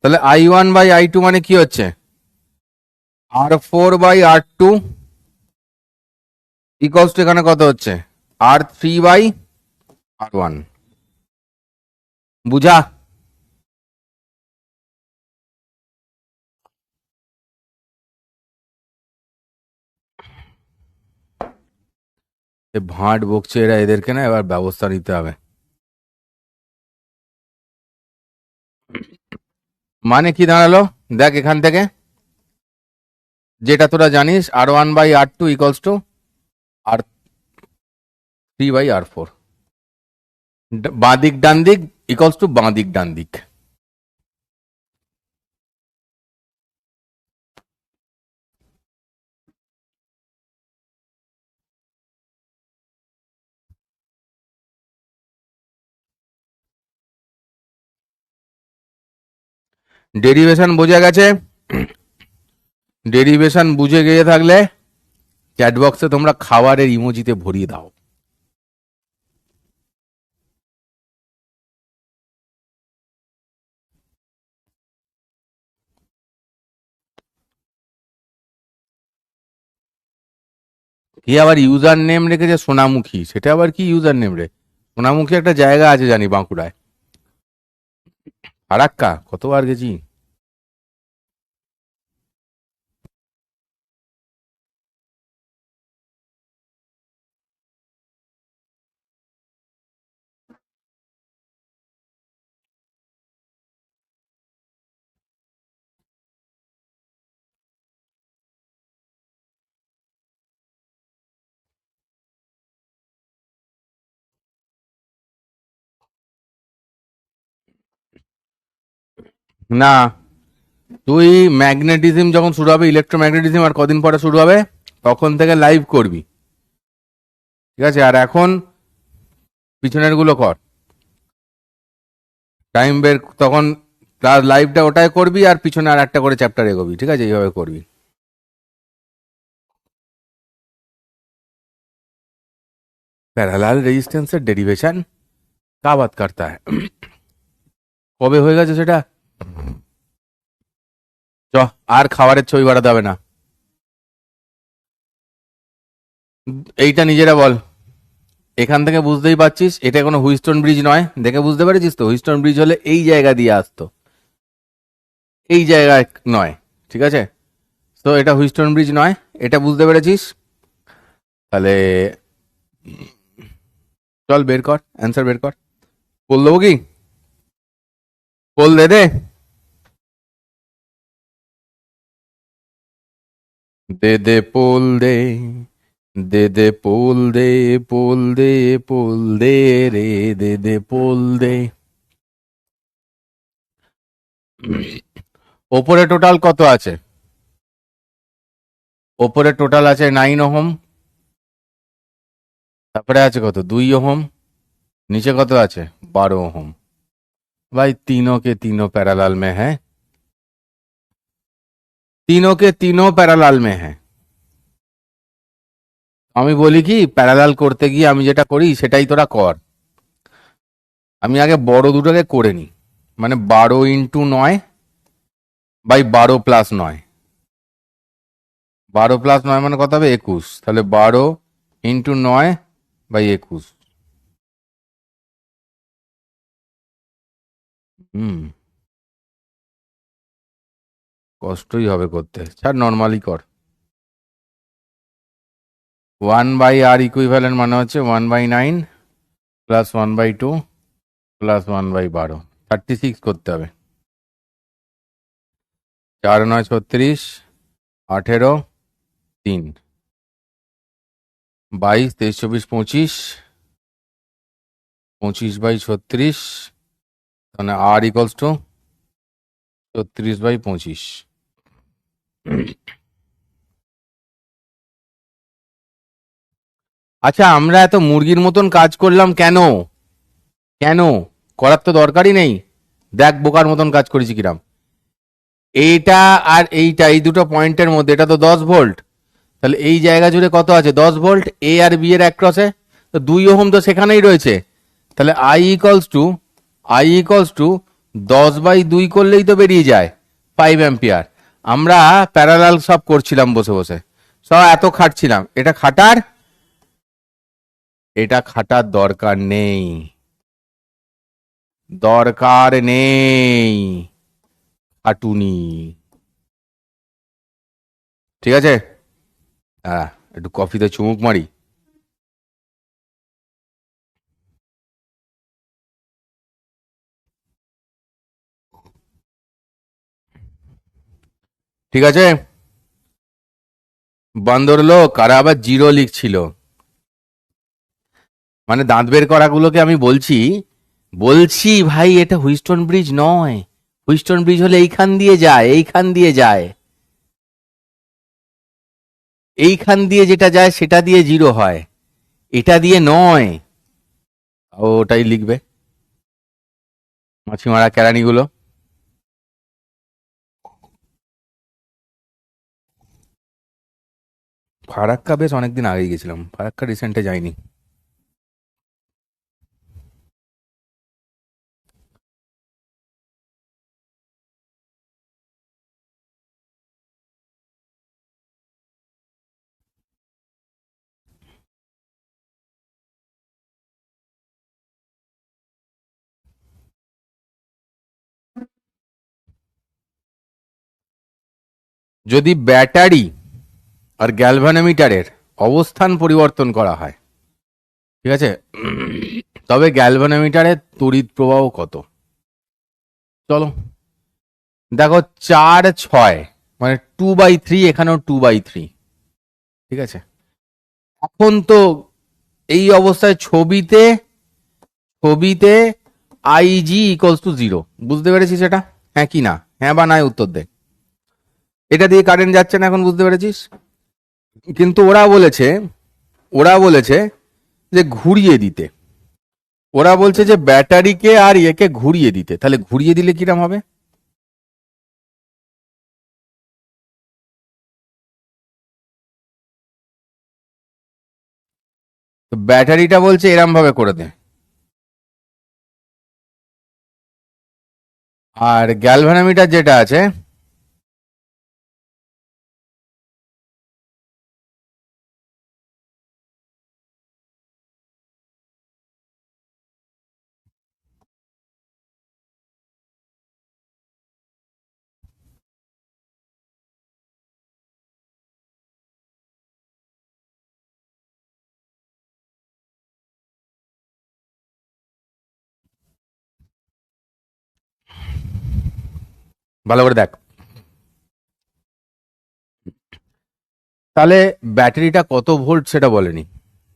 তাহলে I1/I2 মানে কি হচ্ছে, R4/R2 ইকুয়ালস টু এখানে কত হচ্ছে, R3/R1। বুঝা? ভাঁট বকছে এরা, এদেরকে না এবার ব্যবস্থা নিতে হবে। মানে কি দাঁড়ালো, দেখ এখান থেকে যেটা তোরা জানিস, R1/R2 ইকুয়ালস টু R3/R4, বাঁ দিক ডান দিক ইকুয়ালস টু বাঁ দিক ডান দিক। ডেরিভেশন বোঝা গেছে? ডেরিভেশন বুঝে গিয়ে থাকলে চ্যাট বক্সে তোমরা খাবারের ইমোজিতে ভরিয়ে দাও। কি আবার ইউজার নেম রেখেছে সোনামুখী, সেটা আবার কি ইউজার নেম রে? সোনামুখী একটা জায়গা আছে জানি বাঁকুড়ায়, ফারাক্কা, কতবার গেছি। না, তুই ম্যাগনেটিজম যখন শুরু হবে, ইলেকট্রোম্যাগনেটিজম আর কদিন পরে শুরু হবে, তখন থেকে লাইভ করবি, ঠিক আছে? আর এখন পিছনের গুলো কর, টাইম বের তখন, লাইভটা ওটাই করবি আর পিছনে আর একটা করে চ্যাপ্টার এগোবি, ঠিক আছে? এইভাবে করবি। প্যারালাল রেজিস্ট্যান্সের ডেরিভেশন কা বাত করতা হ্যায়, কবে হয়ে গেছে সেটা? চ, আর খাবারের ছবি বাড়াতে হবে না, এইটা নিজেরা বল। এখান থেকে বুঝতেই পারছিস এটা কোনো হুইস্টন ব্রিজ নয়, দেখে বুঝতে পেরেছিস তো? হুইস্টন ব্রিজ হলে এই জায়গা দিয়ে আসতো, এই জায়গায় নয়, ঠিক আছে? তো এটা হুইস্টন ব্রিজ নয়, এটা বুঝতে পেরেছিস? তাহলে চল বের কর, অ্যান্সার বের কর। বল দেবো কি, বল দে দে, দে দে পোল দে, দে দে পোল দে, পোল দে, পোল দে রে, দে দে পোল দে। ওপরে টোটাল কত আছে? ওপরে টোটাল আছে 9 ওহম, তারপরে আছে কত, 2 ওহম, নিচে কত আছে, 12 ওহম। भाई तीनों के तीनों पैरेलल में है, तीनों के तीनों पैरेलल में है। আমি বলি কি, প্যারালাল করতে গিয়ে আমি যেটা করি সেটাই তোরা কর। আমি আগে বড় দুটোকে করে নি, মানে 12 × 9/12 + 9, 12 + 9 মানে কত হবে, 21, তাহলে 12 × 9/21। হুম, কষ্টই হবে করতে, ছাড় নর্মালি কর। 1/r ইকুইভ্যালেন্ট মানে হচ্ছে 1/9 প্লাস 1/2 প্লাস 1/12, 36 করতে হবে। 4 9 36, 18, 3, 22 23 24 25, 25/36, মানে r ইকুয়ালস টু 36/25। আচ্ছা, আমরা এত মুরগির মতন কাজ করলাম কেন? কেন করার তো দরকারই নেই। দেখ বোকার মতন কাজ করেছি কিরাম। এইটা আর এইটা, এই দুটো পয়েন্টের মধ্যে এটা তো 10 ভোল্ট, তাহলে এই জায়গা জুড়ে কত আছে? 10 ভোল্ট। এ আর বি এর অ্যাক্রসে তো 2 ওহম তো সেখানেই রয়েছে, তাহলে I ইকুয়ালস টু 10/2 করলেই তো বেরিয়ে যায় 5 অ্যাম্পিয়ার। আমরা প্যারালাল সব করছিলাম বসে বসে, সব এত খাটছিলাম, এটা খাটার দরকার নেই, দরকার নেই খাটুনি। ঠিক আছে, হ্যাঁ, একটু কফিতে চুমুক মারি। ঠিক আছে, বান্দর লোক আর আবার জিরো লিখছিল, মানে দাঁত বের করাগুলোকে আমি বলছি ভাই এটা হুইস্টন ব্রিজ নয়। হুইস্টন ব্রিজ হলে এইখান দিয়ে যায়, এইখান দিয়ে যায়, এইখান দিয়ে যেটা যায় সেটা দিয়ে জিরো হয়, এটা দিয়ে নয়। ওটাই লিখবে মাছি মারা কেরানিগুলো। ফারাক্কা বেশ অনেকদিন আগেই গেছিলাম, ফারাক্কা রিসেন্টে যাইনি। যদি ব্যাটারি আর গ্যালভানোমিটারের অবস্থান পরিবর্তন করা হয়, ঠিক আছে, তবে গ্যালভানোমিটারের তড়িৎ প্রবাহ কত? চলো দেখো, 4/6 মানে 2/3, এখানেও 2/3। ঠিক আছে, এখন তো এই অবস্থায় ছবিতে IG ইকুয়ালস টু 0, বুঝতে পেরেছিস সেটা? হ্যাঁ কি না, হ্যাঁ বা নাই উত্তর দে। এটা দিয়ে কারেন্ট যাচ্ছে না, এখন বুঝতে পেরেছিস? কিন্তু ওরা বলেছে যে ঘুরিয়ে দিতে, ওরা বলছে যে ব্যাটারিকে আর ইয়েকে ঘুরিয়ে দিতে, তাহলে ঘুরিয়ে দিলে কিরম হবে? তো ব্যাটারিটা বলছে এরম ভাবে করে দে, আর গ্যালভানোমিটার যেটা আছে ভালো করে দেখ, তাহলে ব্যাটারিটা কত ভোল্ট সেটা বলেনি।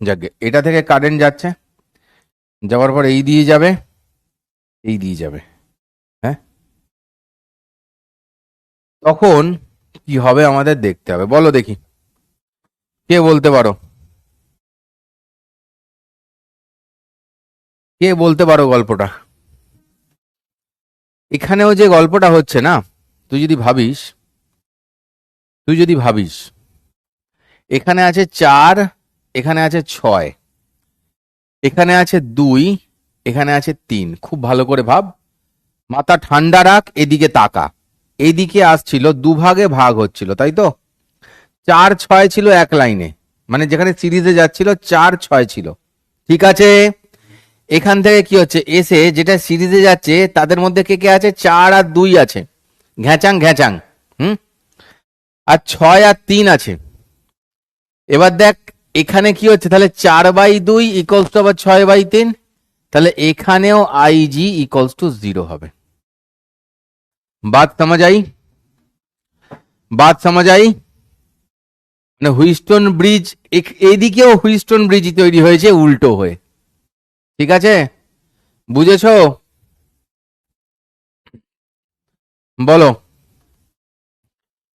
যাকে এটা থেকে কারেন্ট যাচ্ছে, যাওয়ার পর এই দিয়ে যাবে, এই দিয়ে যাবে, হ্যাঁ, তখন কি হবে আমাদের দেখতে হবে, বলো দেখি, কে বলতে পারো, কে বলতে পারো গল্পটা? এখানেও যে গল্পটা হচ্ছে না, তুই যদি ভাবিস এখানে আছে 4, এখানে আছে 6, এখানে আছে 2, এখানে আছে 3, খুব ভালো করে ভাব, মাথা ঠান্ডা রাখ, এদিকে তাকা, এদিকে আসছিল, দুভাগে ভাগ হচ্ছিল, তাই তো? 4 6 ছিল এক লাইনে, মানে যেখানে সিরিজে যাচ্ছিল 4 6 ছিল, ঠিক আছে। এখান থেকে কি হচ্ছে, এসে যেটা সিরিজে যাচ্ছে তাদের মধ্যে কে কে আছে? 4 আর 2 আছে, ঘ্যাচাং ঘ্যাচাং, হুম, আর 6 আর 3 আছে। এবার দেখ এখানে কি হচ্ছে তাহলে 4/2 ইকুয়ালস টু আবার 6/3, তাহলে এখানেও আইজি ইকুয়ালস টু 0 হবে। বাত समझ आई? বাত समझ आई? মানে হুইস্টন ব্রিজ, এইদিকেও হুইস্টন ব্রিজ তৈরি হয়েছে উল্টো হয়ে, ঠিক আছে? বুঝেছো? বলো,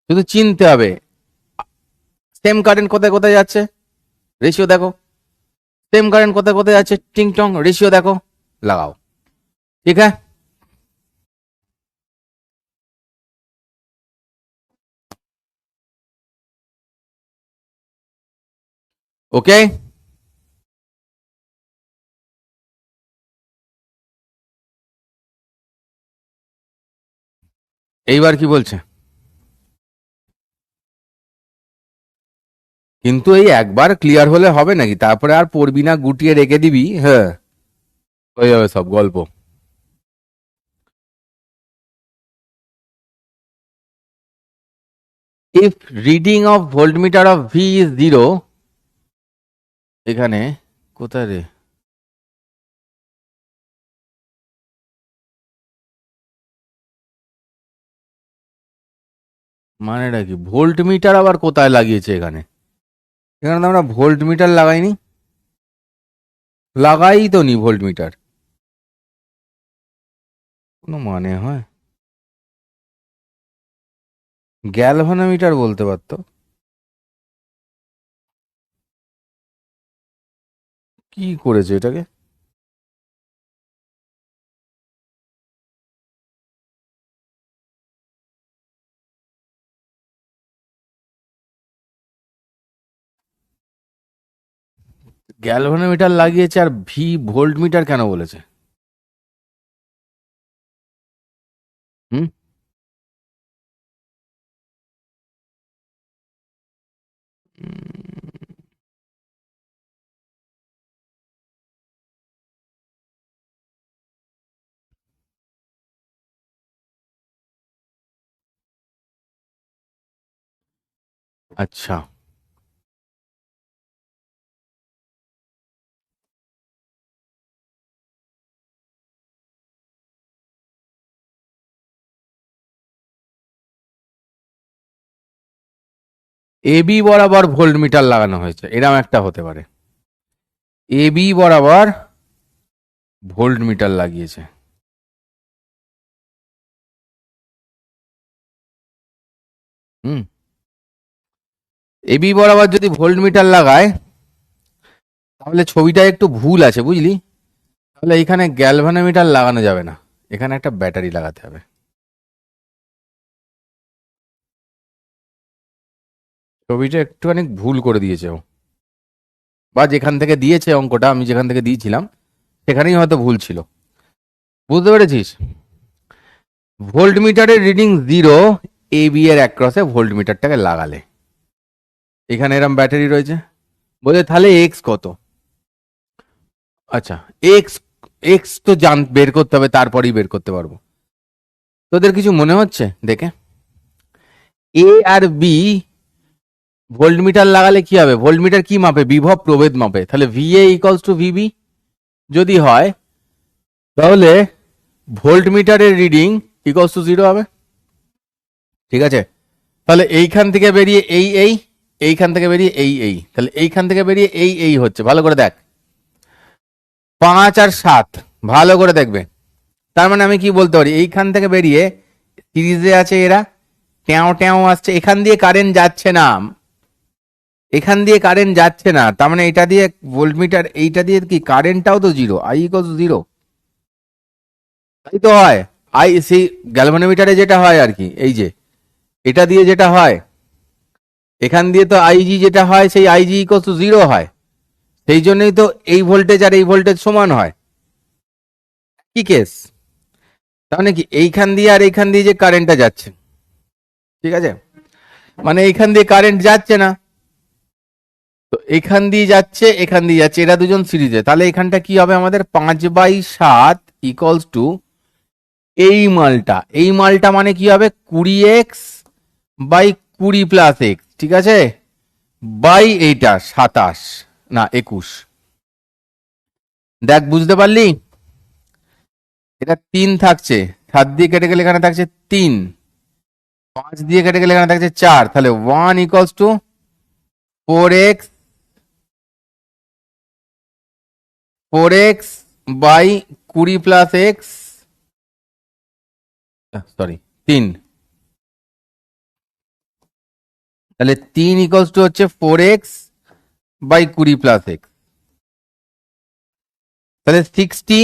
শুধু চিনতে হবে সেম কারেন্ট কোথায় কোথায় যাচ্ছে, রেশিও দেখো, সেম কারেন্ট কোথায় কোথায় যাচ্ছে, টিং টং, রেশিও দেখো, লাগাও, ঠিক है? ওকে, এইবার কি বলছে? কিন্তু এই একবার ক্লিয়ার হলে হবে নাকি? তারপরে আর পড়বি না, গুটিয়ে রেখে দিবি, হ্যাঁ হয়ে যাবে সব গল্প। If reading of voltmeter of V is 0, এখানে কোথায় রে, মানেটা কি? ভোল্টমিটার আবার কোথায় লাগিয়েছে এখানে? এখানে তো আমরা ভোল্টমিটার লাগাইনি, লাগাই তো নি ভোল্টমিটার, কোনো মানে হয়? গ্যালভানোমিটার বলতে পারতো। কি করেছে এটাকে? গ্যালভানোমিটার লাগিয়েছে আর ভি ভোল্টমিটার কেন বলেছে? হুম, আচ্ছা, এবি বরাবর ভোল্টমিটার লাগানো হয়েছে, এরকম একটা হতে পারে। এবি বরাবর ভোল্টমিটার লাগিয়েছে, হুম, এবি বরাবর যদি ভোল্টমিটার লাগায় তাহলে ছবিটা একটু ভুল আছে, বুঝলি? তাহলে এখানে গ্যালভানোমিটার লাগানো যাবে না, এখানে একটা ব্যাটারি লাগাতে হবে। ছবিটা একটুখানি ভুল করে দিয়েছে ও, বা যেখান থেকে দিয়েছে অঙ্কটা, আমি যেখান থেকে দিয়েছিলাম সেখানেই হয়তো ভুল ছিল, বুঝতে পেরেছিস? ভোল্টমিটারের রিডিং 0, এবি এর অ্যাক্রসে ভোল্টমিটারটাকে লাগালে এখানে এরম ব্যাটারি রয়েছে, বলে তাহলে এক্স কত? আচ্ছা, এক্স, এক্স তো বের করতে হবে, তারপরেই বের করতে পারবো। তোদের কিছু মনে হচ্ছে দেখে? এ আর বি ভোল্টমিটার লাগালে কি হবে? ভোল্টমিটার কি মাপে? বিভব প্রভেদ মাপে। তাহলে ভিএ ইকুয়ালস টু ভিবি যদি হয়, তাহলে ভোল্টমিটারের রিডিং ইকুয়ালস টু 0 হবে, ঠিক আছে? তাহলে এইখান থেকে বেরিয়ে এইখান থেকে বেরিয়ে তাহলে এইখান থেকে বেরিয়ে এই হচ্ছে, ভালো করে দেখ, 5 আর 7, ভালো করে দেখবে। তার মানে আমি কি বলতে পারি, এইখান থেকে বেরিয়ে সিরিজে আছে এরা, ট্যাও ট্যাও আসছে, এখান দিয়ে কারেন্ট যাচ্ছে না, এখান দিয়ে কারেন্ট যাচ্ছে না, তার মানে এটা দিয়ে ভোল্টমিটার, এইটা দিয়ে কি কারেন্টটাও তো 0, আই ইকুয়ালস 0, তাই তো হয়। আই সেই গ্যালভানোমিটারে যেটা হয় আর কি, এই যে এটা দিয়ে যেটা হয়, এখান দিয়ে তো আইজি যেটা হয়, সেই আইজি ইকুয়ালস টু 0 হয়, সেই জন্যই তো এই ভোল্টেজ আর এই ভোল্টেজ সমান হয়, কি কেস? তার মানে কি এইখান দিয়ে আর এইখান দিয়ে যে কারেন্টটা যাচ্ছে, ঠিক আছে, মানে এইখান দিয়ে কারেন্ট যাচ্ছে না, তো এখান দিয়ে যাচ্ছে, এখান দিয়ে যাচ্ছে, এরা দুজন সিরিজে, তাহলে এখানটা কি হবে আমাদের? 5/7 ইকুয়ালস টু এই মালটা মানে কি হবে? 20x/20 প্লাস এক্স, ঠিক আছে? বাই এইটা 27 না 21। দেখ বুঝতে পারলি, এটা 3 থাকছে, 7 দিয়ে কেটে গেলে এখানে থাকছে 3, 5 দিয়ে কেটে গেলে এখানে থাকছে 4, তাহলে 1 equals to 4x, 4x by 20 plus x, sorry 3, তাহলে 3 ইকুয়ালস টু হচ্ছে 4x বাই 20 প্লাস এক্স, তাহলে 60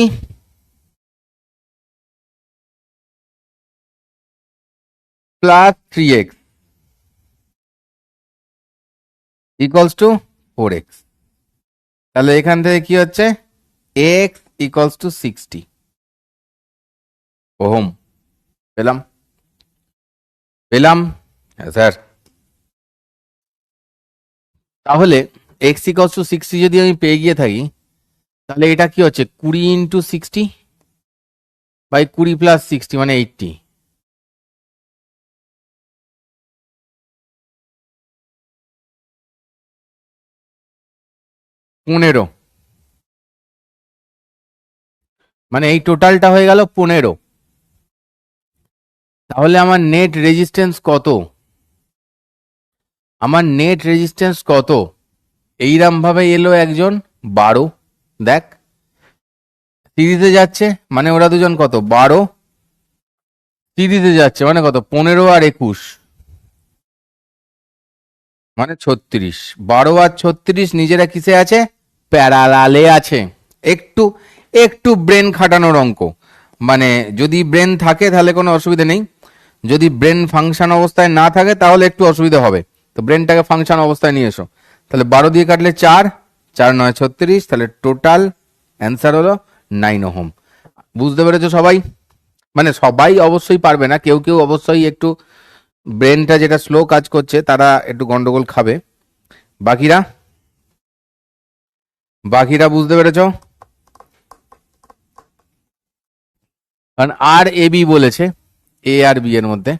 plus 3x equals to 4x। তাহলে এখান থেকে কি হচ্ছে, x ইকুয়ালস টু 60 ওহম। পেলাম, পেলাম, হ্যাঁ স্যার। তাহলে x ইকুয়ালস টু 60 যদি আমি পেয়ে গিয়ে থাকি, তাহলে এটা কি হচ্ছে 20 ইন্টু 60 বাই 20 প্লাস 60 মানে 80, 15, মানে এই টোটালটা হয়ে গেল 15। তাহলে আমার নেট রেজিস্ট্যান্স কত, আমার নেট রেজিস্ট্যান্স কত, এইরম ভাবে এলো একজন 12, দেখ সিরিজে যাচ্ছে মানে ওরা দুজন কত 12, সিরিজে যাচ্ছে মানে কত 15 আর 21 মানে 36, 12 আর 36 নিজেরা কিসে আছে, প্যারালালে আছে। একটু একটু ব্রেন খাটানোর অঙ্ক, মানে যদি ব্রেন থাকে তাহলে কোনো অসুবিধা নেই, যদি ব্রেন ফাংশন অবস্থায় না থাকে তাহলে একটু অসুবিধা হবে। তো ব্রেনটাকে ফাংশন অবস্থায় নিয়ে এসো। তাহলে 12 দিয়ে কাটলে 4, 4 9 36, তাহলে টোটাল অ্যান্সার হলো 9 ওহম। বুঝতে পেরেছো সবাই? মানে সবাই অবশ্যই পারবে না, কেউ কেউ অবশ্যই একটু ব্রেনটা যেটা স্লো কাজ করছে তারা একটু গন্ডগোল খাবে। বাকিরা, বাকিরা বুঝতে পেরেছো? কারণ আর এ বি বলেছে, এ আর বি এর মধ্যে।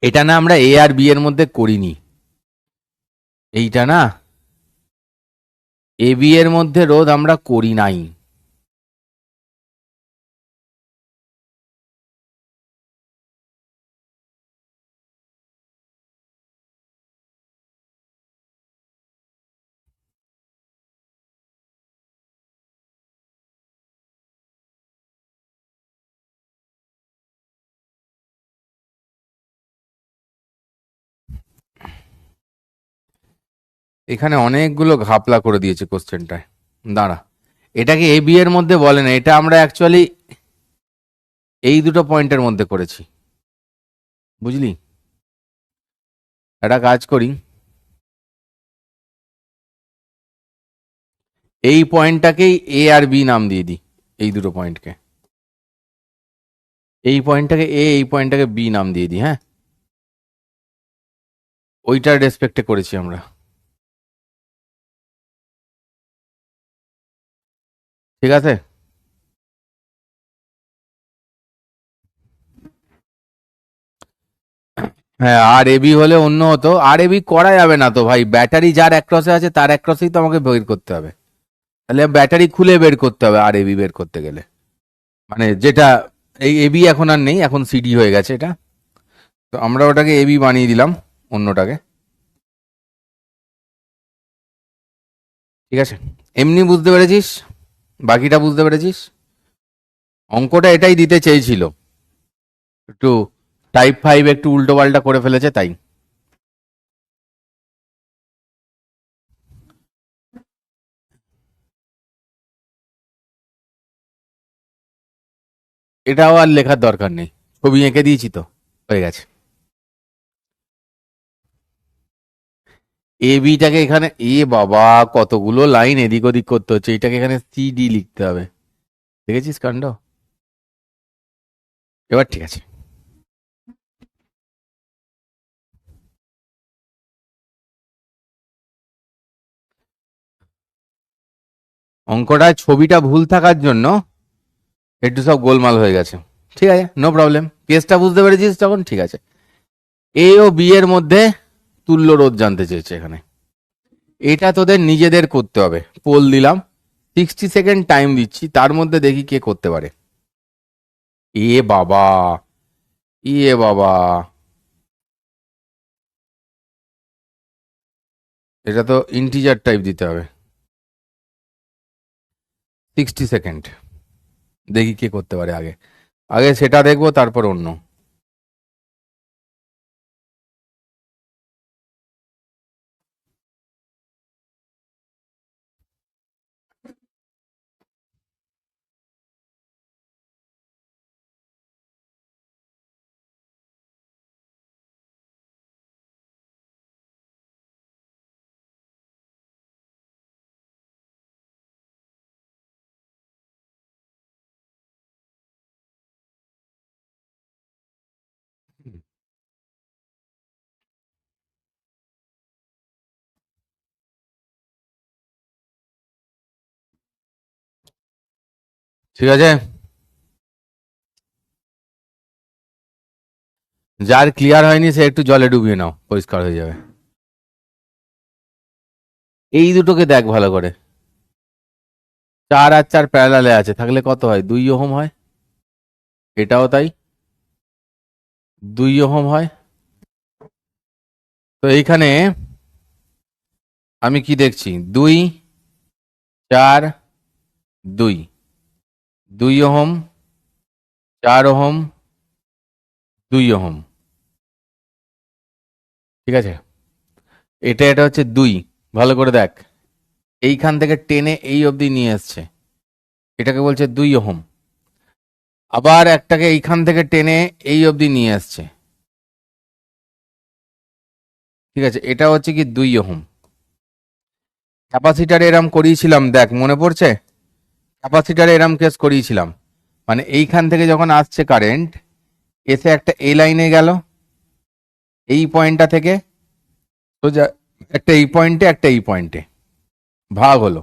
এটা না আমরা এ আর বি এর মধ্যে করিনি, এইটা না এ বি এর মধ্যে রোধ আমরা করি নাই। এখানে অনেকগুলো ঘাপলা করে দিয়েছে কোশ্চেনটায়। দাঁড়া, এটাকে এ বি এর মধ্যে বলে না, এটা আমরা অ্যাকচুয়ালি এই দুটো পয়েন্টের মধ্যে করেছি, বুঝলি? একটা কাজ করি, এই পয়েন্টটাকেই এ আর বি নাম দিয়ে দিই, এই দুটো পয়েন্টকে, এই পয়েন্টটাকে এ, এই পয়েন্টটাকে বি নাম দিয়ে দিই, হ্যাঁ ওইটার রেসপেক্টে করেছি আমরা, ঠিক আছে? হ্যাঁ, আর এবি হলে অন্য হতো, আর এবি করা যাবে না তো ভাই, ব্যাটারি যার অ্যাক্রসে আছে তার অ্যাক্রসেই তো আমাকে বের করতে হবে, তাহলে ব্যাটারি খুলে বের করতে হবে আর এবি বের করতে গেলে, মানে যেটা এই এবি এখন আর নেই, এখন সিডি হয়ে গেছে এটা, তো আমরা ওটাকে এবি বানিয়ে দিলাম অন্যটাকে, ঠিক আছে? এমনি বুঝতে পেরেছিস? বাকিটা বুঝতে পেরেছিস? অঙ্কটা এটাই দিতে চেয়েছিল, একটু টাইপ 5 একটু উল্টো পাল্টা করে ফেলেছে তাই। এটাও আর লেখার দরকার নেই, ছবি এঁকে দিয়েছি তো, হয়ে গেছে। এ বিটাকে এখানে, এ বাবা কতগুলো লাইন এদিক ওদিক করতে হচ্ছে, এটাকে এখানে সিডি লিখতে হবে, দেখেছিস কাণ্ড? এবার ঠিক আছে। অঙ্কটায় ছবিটা ভুল থাকার জন্য একটু সব গোলমাল হয়ে গেছে। ঠিক আছে, নো প্রবলেম। কেসটা বুঝতে পেরেছিস তখন? ঠিক আছে। এ ও বি এর মধ্যে তুল্য রোধ জানতে চেয়েছে এখানে। এটা তোদের নিজেদের করতে হবে। পোল দিলাম, 60 সেকেন্ড টাইম দিচ্ছি, তার মধ্যে দেখি কে করতে পারে। এ বাবা, ইয়ে বাবা, এটা তো ইন্টিজার টাইপ দিতে হবে। 60 সেকেন্ড, দেখি কে করতে পারে আগে। আগে সেটা দেখবো, তারপর অন্য। ঠিক আছে, যার ক্লিয়ার হয়নি সে একটু জলে ডুবিয়ে নাও, পরিষ্কার হয়ে যাবে। এই দুটোকে দেখ ভালো করে। 4 আর 4 প্যারালালে আছে, থাকলে কত হয়? 2 ওহম হয়। এটাও তাই, 2 ওহম হয়। তো এইখানে আমি কি দেখছি? 2, 4, 2, 2 ওহম, 4 ওহম, 2 ওহম। ঠিক আছে, এটা এটা হচ্ছে 2। ভালো করে দেখ, এইখান থেকে টেনে এই অবধি নিয়ে এসছে, এটাকে বলছে 2 ওহম। আবার একটাকে এইখান থেকে টেনে এই অবধি নিয়ে আসছে, ঠিক আছে, এটা হচ্ছে কি 2 ওহম। ক্যাপাসিটারে এরম করিয়েছিলাম, দেখ মনে পড়ছে? ক্যাপাসিটারে এরম কেস করিয়েছিলাম। মানে এইখান থেকে যখন আসছে কারেন্ট, এসে একটা এ লাইনে গেল, এই পয়েন্টটা থেকে সোজা একটা এই পয়েন্টে, একটা এই পয়েন্টে ভাগ হলো।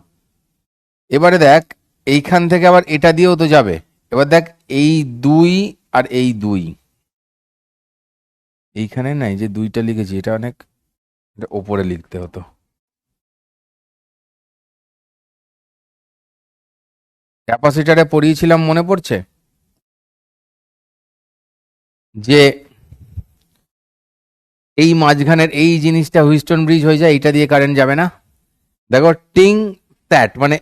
এবারে দেখ, এইখান থেকে আবার এটা দিয়েও তো যাবে। এবার দেখ, এই 2 আর এই 2, এইখানে নাই যে 2টা লিখেছি, এটা অনেক, এটা ওপরে লিখতে হতো। ক্যাপাসিটারে পড়িয়েছিলাম, মনে পড়ছে? যে এই মাঝখানের এই জিনিসটা হুইস্টন ব্রিজ হয়ে যায়, এইটা দিয়ে কারেন্ট যাবে না। দেখো, টিং দ্যাট, মানে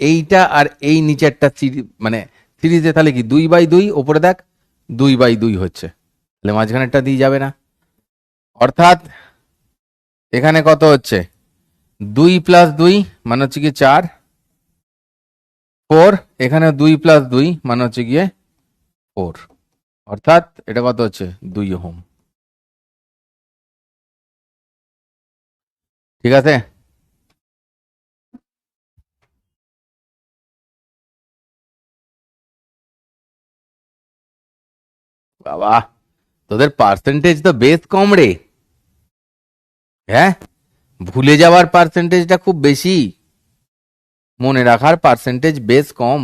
এইটা আর এই নিচেরটা মানে সিরিজে, তাহলে কি 2/2, ওপরে দেখ 2/2 হচ্ছে, তাহলে মাঝখানেরটা দিয়ে যাবে না। অর্থাৎ এখানে কত হচ্ছে? 2 + 2 মানে হচ্ছে গিয়ে 4, 4, এখানে 2 + 2 মানে হচ্ছে গিয়ে 4। অর্থাৎ এটা কত হচ্ছে? 2 ওহম। ঠিক আছে, বাবা, তোদের পার্সেন্টেজ তো বেশ কম রে। হ্যাঁ, ভুলে যাওয়ার পার্সেন্টেজটা খুব বেশি, মনে রাখার পার্সেন্টেজ বেশ কম,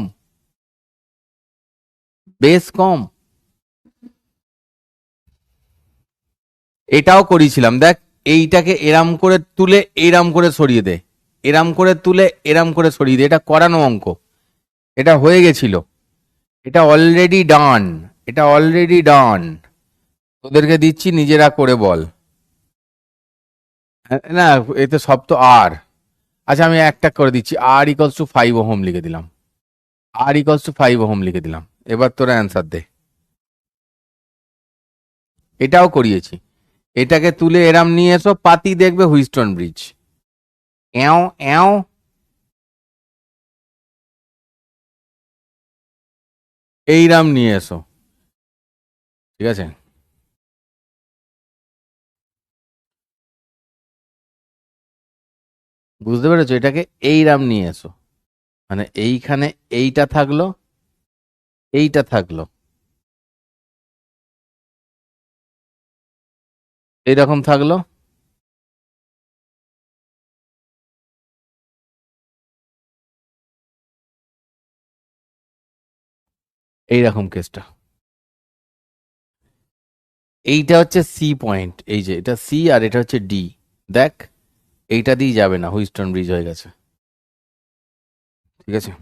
বেশ কম। এটাও করেছিলাম, দেখ, এইটাকে এরাম করে তুলে এরাম করে সরিয়ে দে, এরাম করে তুলে এরাম করে সরিয়ে দে, এটা করানো অঙ্ক, এটা হয়ে গেছিল, এটা অলরেডি ডান, এটা অলরেডি ডান। তোদেরকে দিচ্ছি, নিজেরা করে বল। না, এতে সব তো আর। আচ্ছা, আমি একটা করে দিচ্ছি, R = 5 ওহম লিখে দিলাম, R = 5 ওহম লিখে দিলাম। এবার তোরা অ্যান্সার দে। এটাও করিয়েছি, এটাকে তুলে এরাম নিয়ে এসো, পাতি দেখবে হুইস্টন ব্রিজ। এও এও, এইরাম নিয়ে এসো। ঠিক আছে, বুঝতে পেরেছো? এটাকে এইরাম নিয়ে এসো, মানে এইখানে এইটা থাকলো, এইটা থাকলো, এইরকম থাকলো, এইরকম কেসটা, এইটা হচ্ছে সি পয়েন্ট, এই যে এটা সি আর এটা হচ্ছে ডি। দেখ, এইটা দিয়ে যাবে না, হুইস্টন ব্রিজ হয়ে গেছে। ঠিক আছে,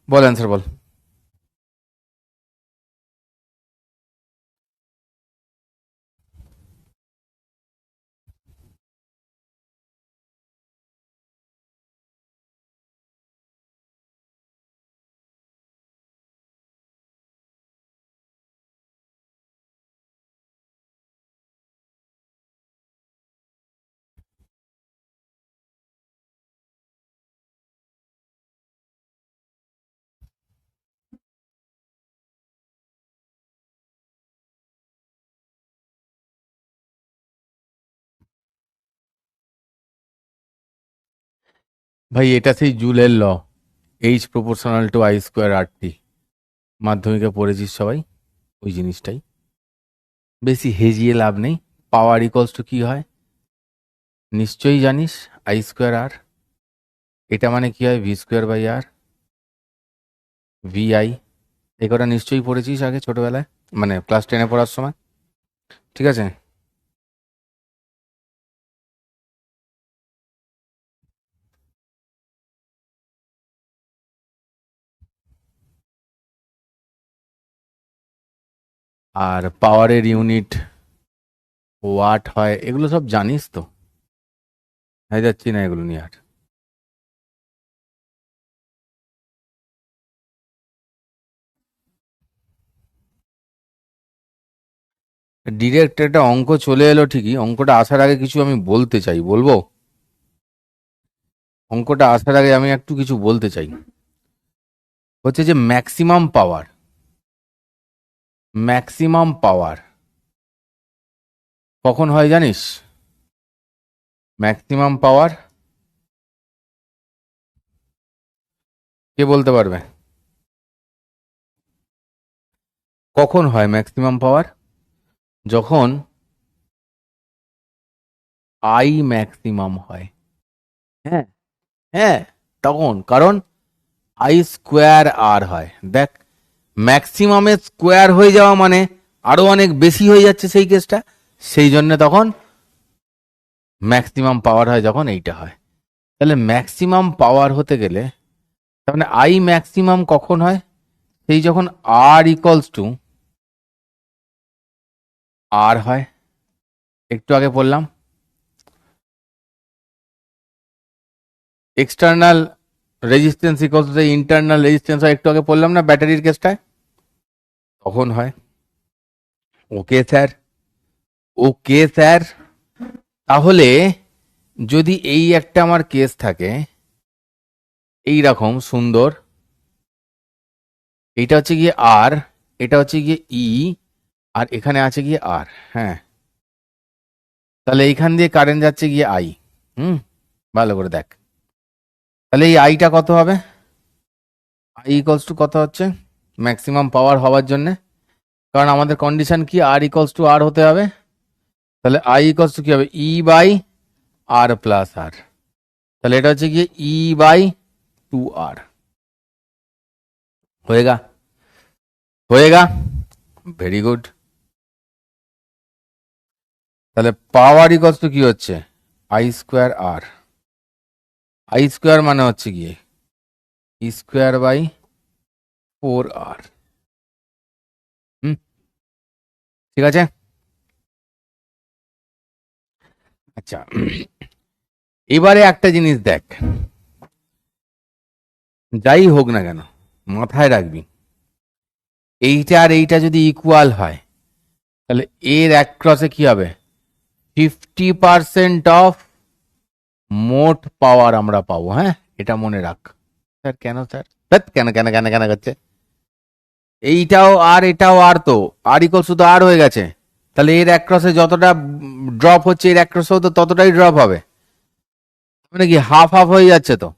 বল অ্যান্সার বল। ভাই এটা সেই জুলের law, H proportional to I square R T, মাধ্যমিকে পড়েছিস সবাই ওই জিনিসটাই, বেশি হেজিয়ে লাভ নেই। পাওয়ার ইকলস টু কি হয় নিশ্চয়ই জানিস, আই স্কোয়ার আর। এটা মানে কি হয়, V square by R, V I. এই কটা নিশ্চয়ই পড়েছিস আগে ছোটবেলায়, মানে ক্লাস 10-এ পড়ার সময়। ঠিক আছে, আর পাওয়ারের ইউনিট ওয়াট হয়, এগুলো সব জানিস তো, হয়ে যাচ্ছি না এগুলো নিয়ে আর। ডিরেক্ট একটা অঙ্ক চলে এলো ঠিকই, অঙ্কটা আসার আগে কিছু আমি বলতে চাই, বলবো? অঙ্কটা আসার আগে আমি একটু কিছু বলতে চাই, হচ্ছে যে ম্যাক্সিমাম পাওয়ার, ম্যাক্সিমাম পাওয়ার কখন হয় জানিস? ম্যাক্সিমাম পাওয়ার কে বলতে পারবে কখন হয় ম্যাক্সিমাম পাওয়ার? যখন আই ম্যাক্সিমাম হয়। হ্যাঁ, হ্যাঁ, তখন, কারণ আই স্কোয়ার আর হয়। দেখ, ম্যাক্সিমামে স্কোয়ার হয়ে যাওয়া মানে আরো অনেক বেশি হয়ে যাচ্ছে সেই কেসটা, সেই জন্য তখন ম্যাক্সিমাম পাওয়ার হয় যখন এইটা হয়। তাহলে ম্যাক্সিমাম পাওয়ার হতে গেলে তার মানে আই ম্যাক্সিমাম কখন হয়, সেই যখন আর ইকলস টু আর হয়। একটু আগে বললাম external resistance equals to internal resistance হয়, একটু আগে বললাম না ব্যাটারির কেসটায়, তখন হয়। Okay sir, okay sir. তাহলে যদি এই একটা আমার কেস থাকে এই রকম সুন্দর, এটা হচ্ছে গিয়ে আর, এটা হচ্ছে গিয়ে ই, আর এখানে আছে গিয়ে আর, হ্যাঁ, তাহলে এইখান দিয়ে কারেন্ট যাচ্ছে গিয়ে আই। হুম, ভালো করে দেখ, তাহলে এই আইটা কত হবে? আই ইকলস টু কত হচ্ছে ম্যাক্সিমাম পাওয়ার হওয়ার জন্য, কারণ আমাদের কন্ডিশন কি, আর ইকলস টু আর হতে হবে। তাহলে আই ইকলস টু কি হবে, ই বাই আর প্লাস আর। তাহলে এটা হচ্ছে গিয়ে ই বাই 2R। होएगा, होएगा, ভেরি গুড। তাহলে পাওয়ার ইকলস টু কি হচ্ছে, I square R. I square মানে হচ্ছে গিয়ে ই স্কোয়ার বাই 4R। হুম, ঠিক আছে। আচ্ছা, এবারে একটা জিনিস দেখ, যাই হোক না কেন মাথায় রাখবি, এইটা আর এইটা যদি ইকুয়াল হয় তাহলে এর এক ক্রসে কি হবে, 50% অফ মোট পাওয়ার আমরা পাবো। হ্যাঁ, এটা মনে রাখ। স্যার কেন স্যার, কেন কেন কেন কেন করছে, এইটাও আর এটাও আর, তো আর ইকল শুধু আর হয়ে গেছে, তাহলে এর এক ক্রসে যতটা ড্রপ হচ্ছে এর এক ক্রসেও তো ততটাই ড্রপ হবে, মানে কি হাফ হাফ হয়ে যাচ্ছে তো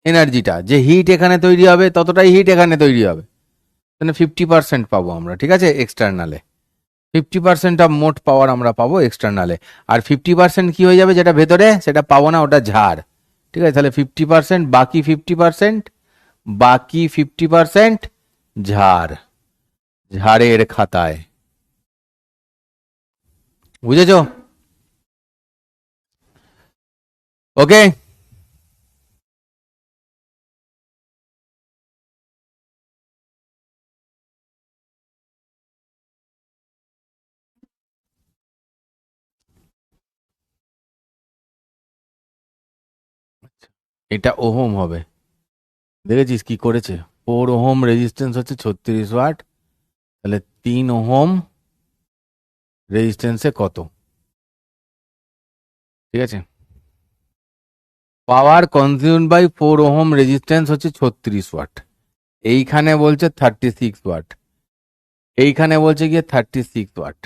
এনার্জিটা, যে হিট এখানে তৈরি হবে ততটাই হিট এখানে তৈরি হবে, মানে 50% পাবো আমরা। ঠিক আছে, এক্সটার্নালে 50% অফ মোট পাওয়ার আমরা পাবো এক্সটার্নালে, আর 50% কি হয়ে যাবে যেটা ভেতরে সেটা পাবো না, ওটা ঝাড়। ঠিক আছে, তাহলে 50%, বাকি 50%, বাকি 50% ঝাড়, ঝাড়ের খাতায়। বুঝেছো? ওকে। এটা ওহম হবে, দেখেছিস কি করেছে? 4 ওহম রেজিস্ট্যান্স হচ্ছে 36 ওয়াট, তাহলে 3 ওহম রেজিস্ট্যান্সে কত? ঠিক আছে, power consume by 4 ohm resistance হচ্ছে 36 ওয়াট, এইখানে বলছে 36 ওয়াট, এইখানে বলছে গিয়ে 36 ওয়াট।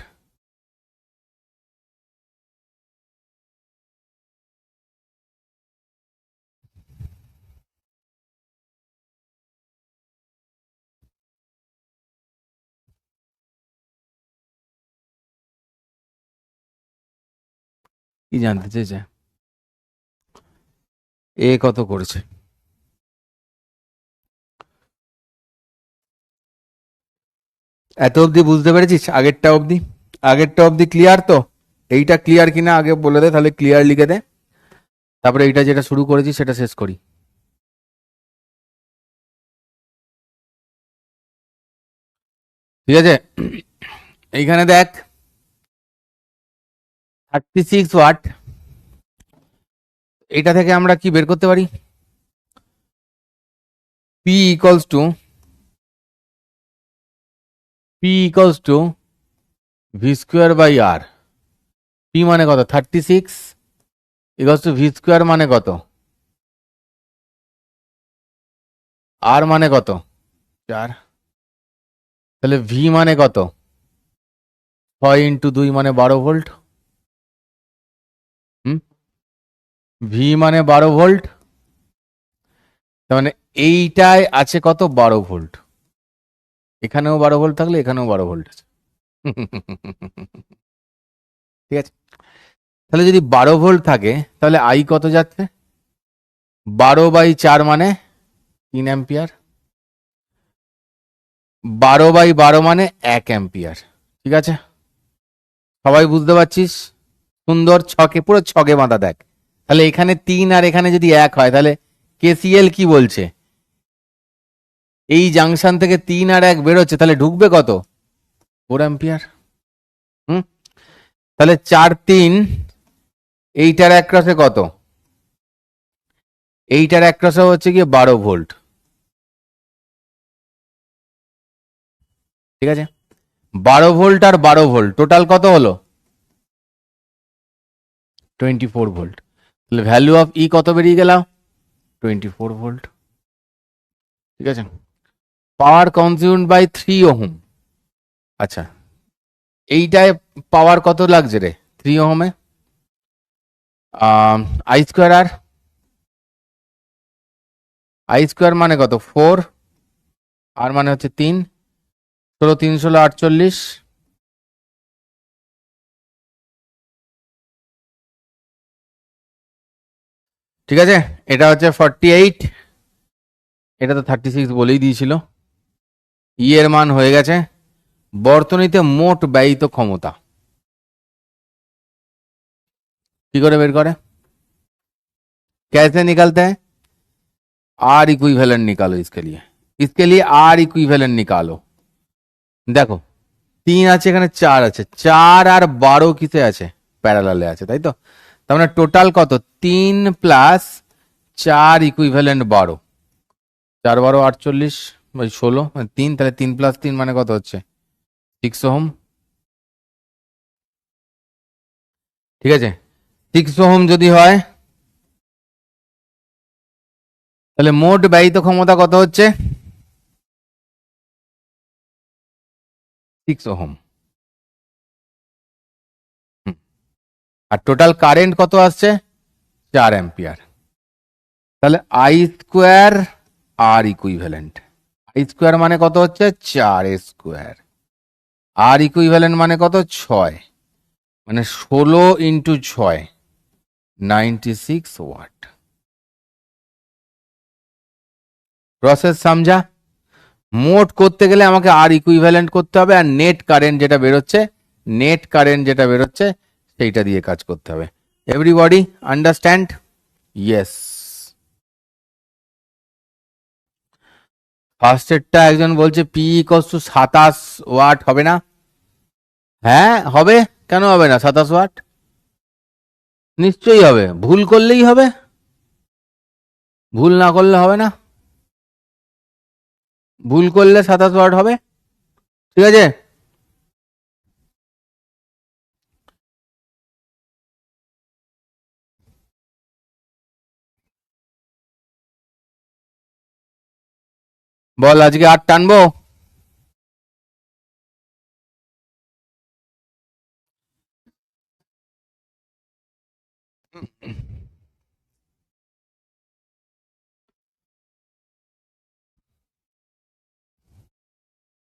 কি জানতে চেয়েছে? এ কত করেছে? এত অবধি বুঝতে পেরেছিস? আগেরটা অবধি, আগেরটা অবধি ক্লিয়ার তো? এইটা ক্লিয়ার কিনা আগে বলে দে, তাহলে ক্লিয়ার লিখে দে, তারপরে এইটা যেটা শুরু করেছি সেটা শেষ করি। ঠিক আছে, এইখানে দেখ 36 ওয়াট, এটা থেকে আমরা কি বের করতে পারি? P equals to, P equals to V square by R. P মানে কত? 36 ইকুয়ালস টু ভি স্কোয়ার মানে কত? আর মানে কত? 4। তাহলে ভি মানে কত? 6 × 2 মানে 12 ভোল্ট। হুম, ভি মানে 12 ভোল্ট, তার মানে এইটায় আছে কত? 12 ভোল্ট। এখানেও 12 ভোল্ট থাকলে এখানেও 12 ভোল্ট আছে। ঠিক আছে, তাহলে যদি 12 ভোল্ট থাকে তাহলে আই কত যাচ্ছে? 12/4 মানে 3 অ্যাম্পিয়ার, 12/12 মানে 1 অ্যাম্পিয়ার। ঠিক আছে, সবাই বুঝতে পারছিস? সুন্দর ছকে, পুরো ছকে বাঁধা দেখ। তাহলে এখানে 3 আর এখানে যদি 1 হয় তাহলে কেসিএল কি বলছে? এই জাংশন থেকে 3 আর 1 বেরোচ্ছে, তাহলে ঢুকবে কত? 4 অ্যাম্পিয়ার। হুম, তাহলে 4 3, এইটার একরাশে কত? এইটার একরাশে হচ্ছে গিয়ে 12 ভোল্ট। ঠিক আছে, 12 ভোল্ট আর 12 ভোল্ট টোটাল কত হলো? 24 ভোল্ট। তাহলে ভ্যালু অফ ই কত বেরিয়ে গেল? 24 ভোল্ট। ঠিক আছে, পাওয়ার কনজিউমড বাই 3 ওহম। আচ্ছা, এইটায় পাওয়ার কত লাগছে রে 3 ওহমে? I square, R I square মানে কত? 4, আর মানে হচ্ছে 3, 16 3 16 48। ঠিক আছে, এটা হচ্ছে 48, এটা তো 36 বলেই দিয়েছিল। ই এর মান হয়ে গেছে। বর্তনীতে মোট ব্যয়িত ক্ষমতা কি করে বের করে? कैसे निकलते हैं? आर इक्विवेलेंट निकालो इसके लिए, इसके लिए आर इक्विवेलेंट निकालो। দেখো 3 আছে, এখানে 4 আছে, 4 আর 12 কিসে আছে? প্যারালালে আছে, তাই তো? তার মানে টোটাল কত? 3 প্লাস 4 ইকুইভ্যালেন্ট 12, 4 12 48 বাই 16 3, তাহলে 3 প্লাস 3 মানে কত হচ্ছে? 6 ওহম। ঠিক আছে, 6 ওহম যদি হয় তাহলে মোট ব্যয়িত ক্ষমতা কত হচ্ছে? 6 ওহম। আর টোটাল কারেন্ট কত আসছে? 4 অ্যাম্পিয়ার। তাহলে I square R equivalent, I square মানে কত হচ্ছে? 4 স্কোয়ার, আর ইকুইভ্যালেন্ট মানে কত? 6, মানে 16 × 6, 96 ওয়াট। প্রসেস समझा? মোট করতে গেলে আমাকে আর ইকুইভ্যালেন্ট করতে হবে, আর নেট কারেন্ট যেটা বেরোচ্ছে সেইটা দিয়ে কাজ করতে হবে। Everybody understand? ইয়েস। ফার্স্টেরটা একজন বলছে পি ইকস টু 27 ওয়াট হবে না? হ্যাঁ হবে, কেন হবে না? 27 ওয়াট নিশ্চয়ই হবে, ভুল করলেই হবে, ভুল না করলে হবে না। ভুল করলে 27 ওয়াট হবে, ঠিক আছে। বল আজকে আর টানবো?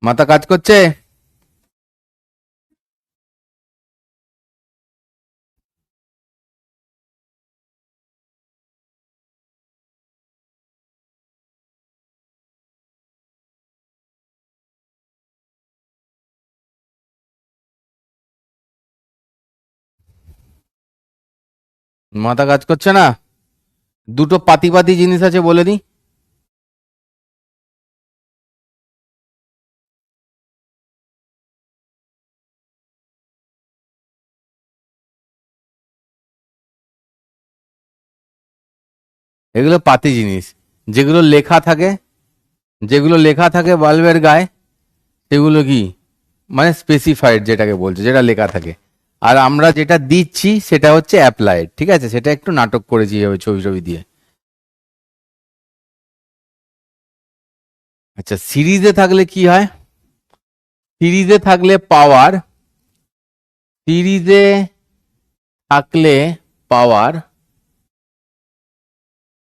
মাথা কাজ করছে? মাথা কাজ করছে না? দুটো পাতি পাতি জিনিস আছে বলে দিই। এগুলো পাতি জিনিস, যেগুলো লেখা থাকে, বাল্বের গায়ে, সেগুলো কি মানে স্পেসিফাইড, যেটাকে বলছে, যেটা লেখা থাকে। আর আমরা যেটা দিচ্ছি সেটা হচ্ছে অ্যাপ্লাইড, ঠিক আছে। সেটা একটু নাটক করেছি এভাবে ছবি ছবি দিয়ে। আচ্ছা, সিরিজে থাকলে কি হয়? সিরিজে থাকলে পাওয়ার, সিরিজে থাকলে পাওয়ার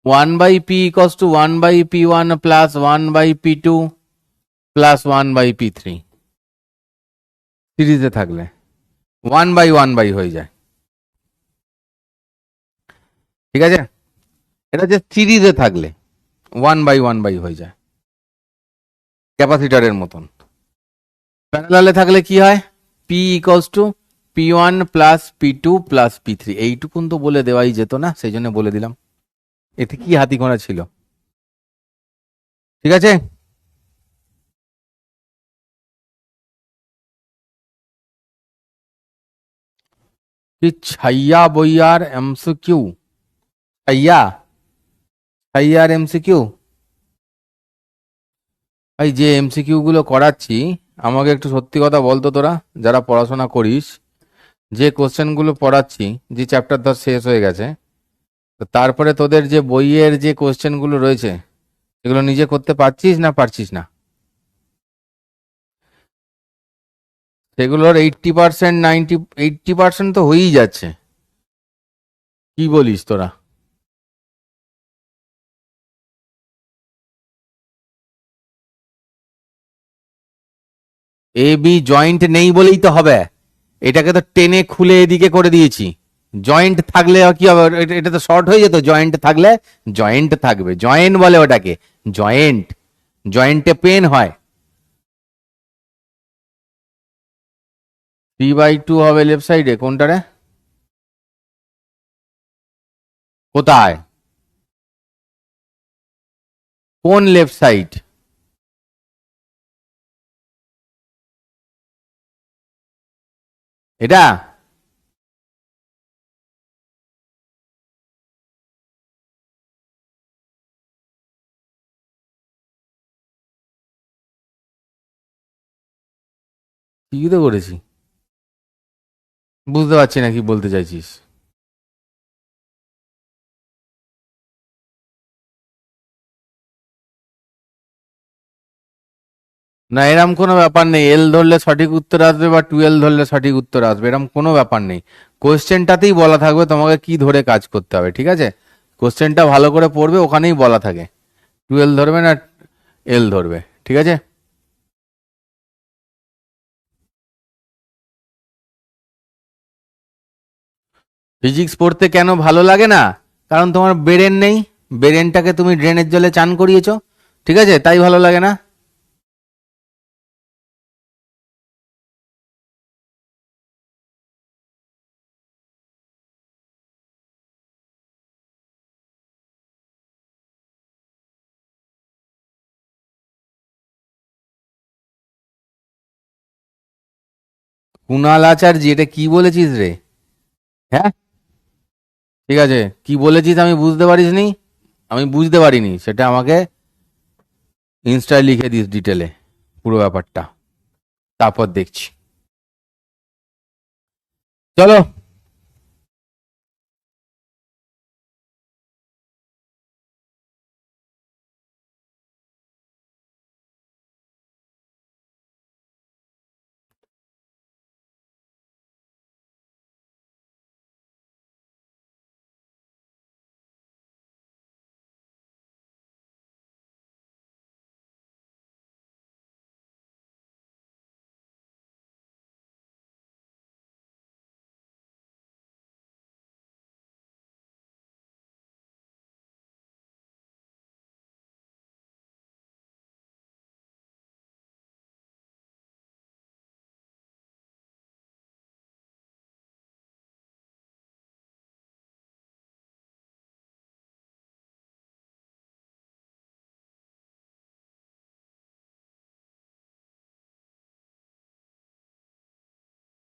1/p equals to 1/p1 plus 1/p2 plus 1/p3। সিরিজে থাকলে 1/1 হয়ে যায়, ঠিক আছে। এটা যে সিরিজে থাকলে 1/1 হয়ে যায়, ক্যাপাসিটরের মতন। প্যারালালে থাকলে কি হয়? P equals to p1 plus p2 plus p3। এইটুকুন তো বলে দেওয়াই যেত না, সেই জন্য বলে দিলাম। এতে কি হাতি ঘোড়া ছিল, ঠিক আছে। কি ছাইয়া বইয়ার এমসিকিউ? ছাইয়া, ছাইয়ার এমসিকিউ? ভাই যে এমসিকিউ গুলো করাচ্ছি, আমাকে একটু সত্যি কথা বলতো তোরা যারা পড়াশোনা করিস, যে কোশ্চেন গুলো পড়াচ্ছি, যে চ্যাপ্টার ধর শেষ হয়ে গেছে, তো তারপরে তোদের যে বইয়ের যে কোশ্চেন গুলো রয়েছে, এগুলো নিজে করতে পারছিস না পারছিস না? সেগুলোর 80%, 80% তো হয়েই যাচ্ছে। কি বলিস তোরা? এ বি জয়েন্ট নেই বলেই তো হবে। এটাকে তো টেনে খুলে এদিকে করে দিয়েছি। জয়েন্ট থাকলে কি হবে? এটা তো শর্ট হয়ে যেত। জয়েন্ট থাকলে জয়েন্ট থাকবে, জয়েন্ট বলে ওটাকে, জয়েন্ট। জয়েন্টে পেন হয়। 3/2 হবে লেফট সাইডে, কোনটারে? কোথায়? কোন লেফট সাইড? এটা ঠিকই তো করেছি। বুঝতে পারছি না কি বলতে চাইছিস। না, এরম কোনো ব্যাপার নেই। এল ধরলে সঠিক উত্তর আসবে বা 12 ধরলে সঠিক উত্তর আসবে, এরম কোনো ব্যাপার নেই। কোশ্চেনটাতেই বলা থাকবে তোমাকে কি ধরে কাজ করতে হবে, ঠিক আছে। কোশ্চেনটা ভালো করে পড়বে, ওখানেই বলা থাকে 12 ধরবে না এল ধরবে, ঠিক আছে। ফিজিক্স পড়তে কেন ভালো লাগে না? কারণ তোমার ব্রেন নেই। ব্রেনটাকে তুমি ড্রেনের জলে চান করিয়েছো, ঠিক আছে, তাই ভালো লাগে না। কুণাল আচার্য, এটা কি বলেছিস রে? হ্যাঁ, ঠিক আছে, কি বলেছিস আমি বুঝতে পারিসনি, আমি বুঝতে পারিনি, সেটা আমাকে ইনস্টায় লিখে দিস ডিটেলে পুরো ব্যাপারটা, তারপর দেখছি। চলো।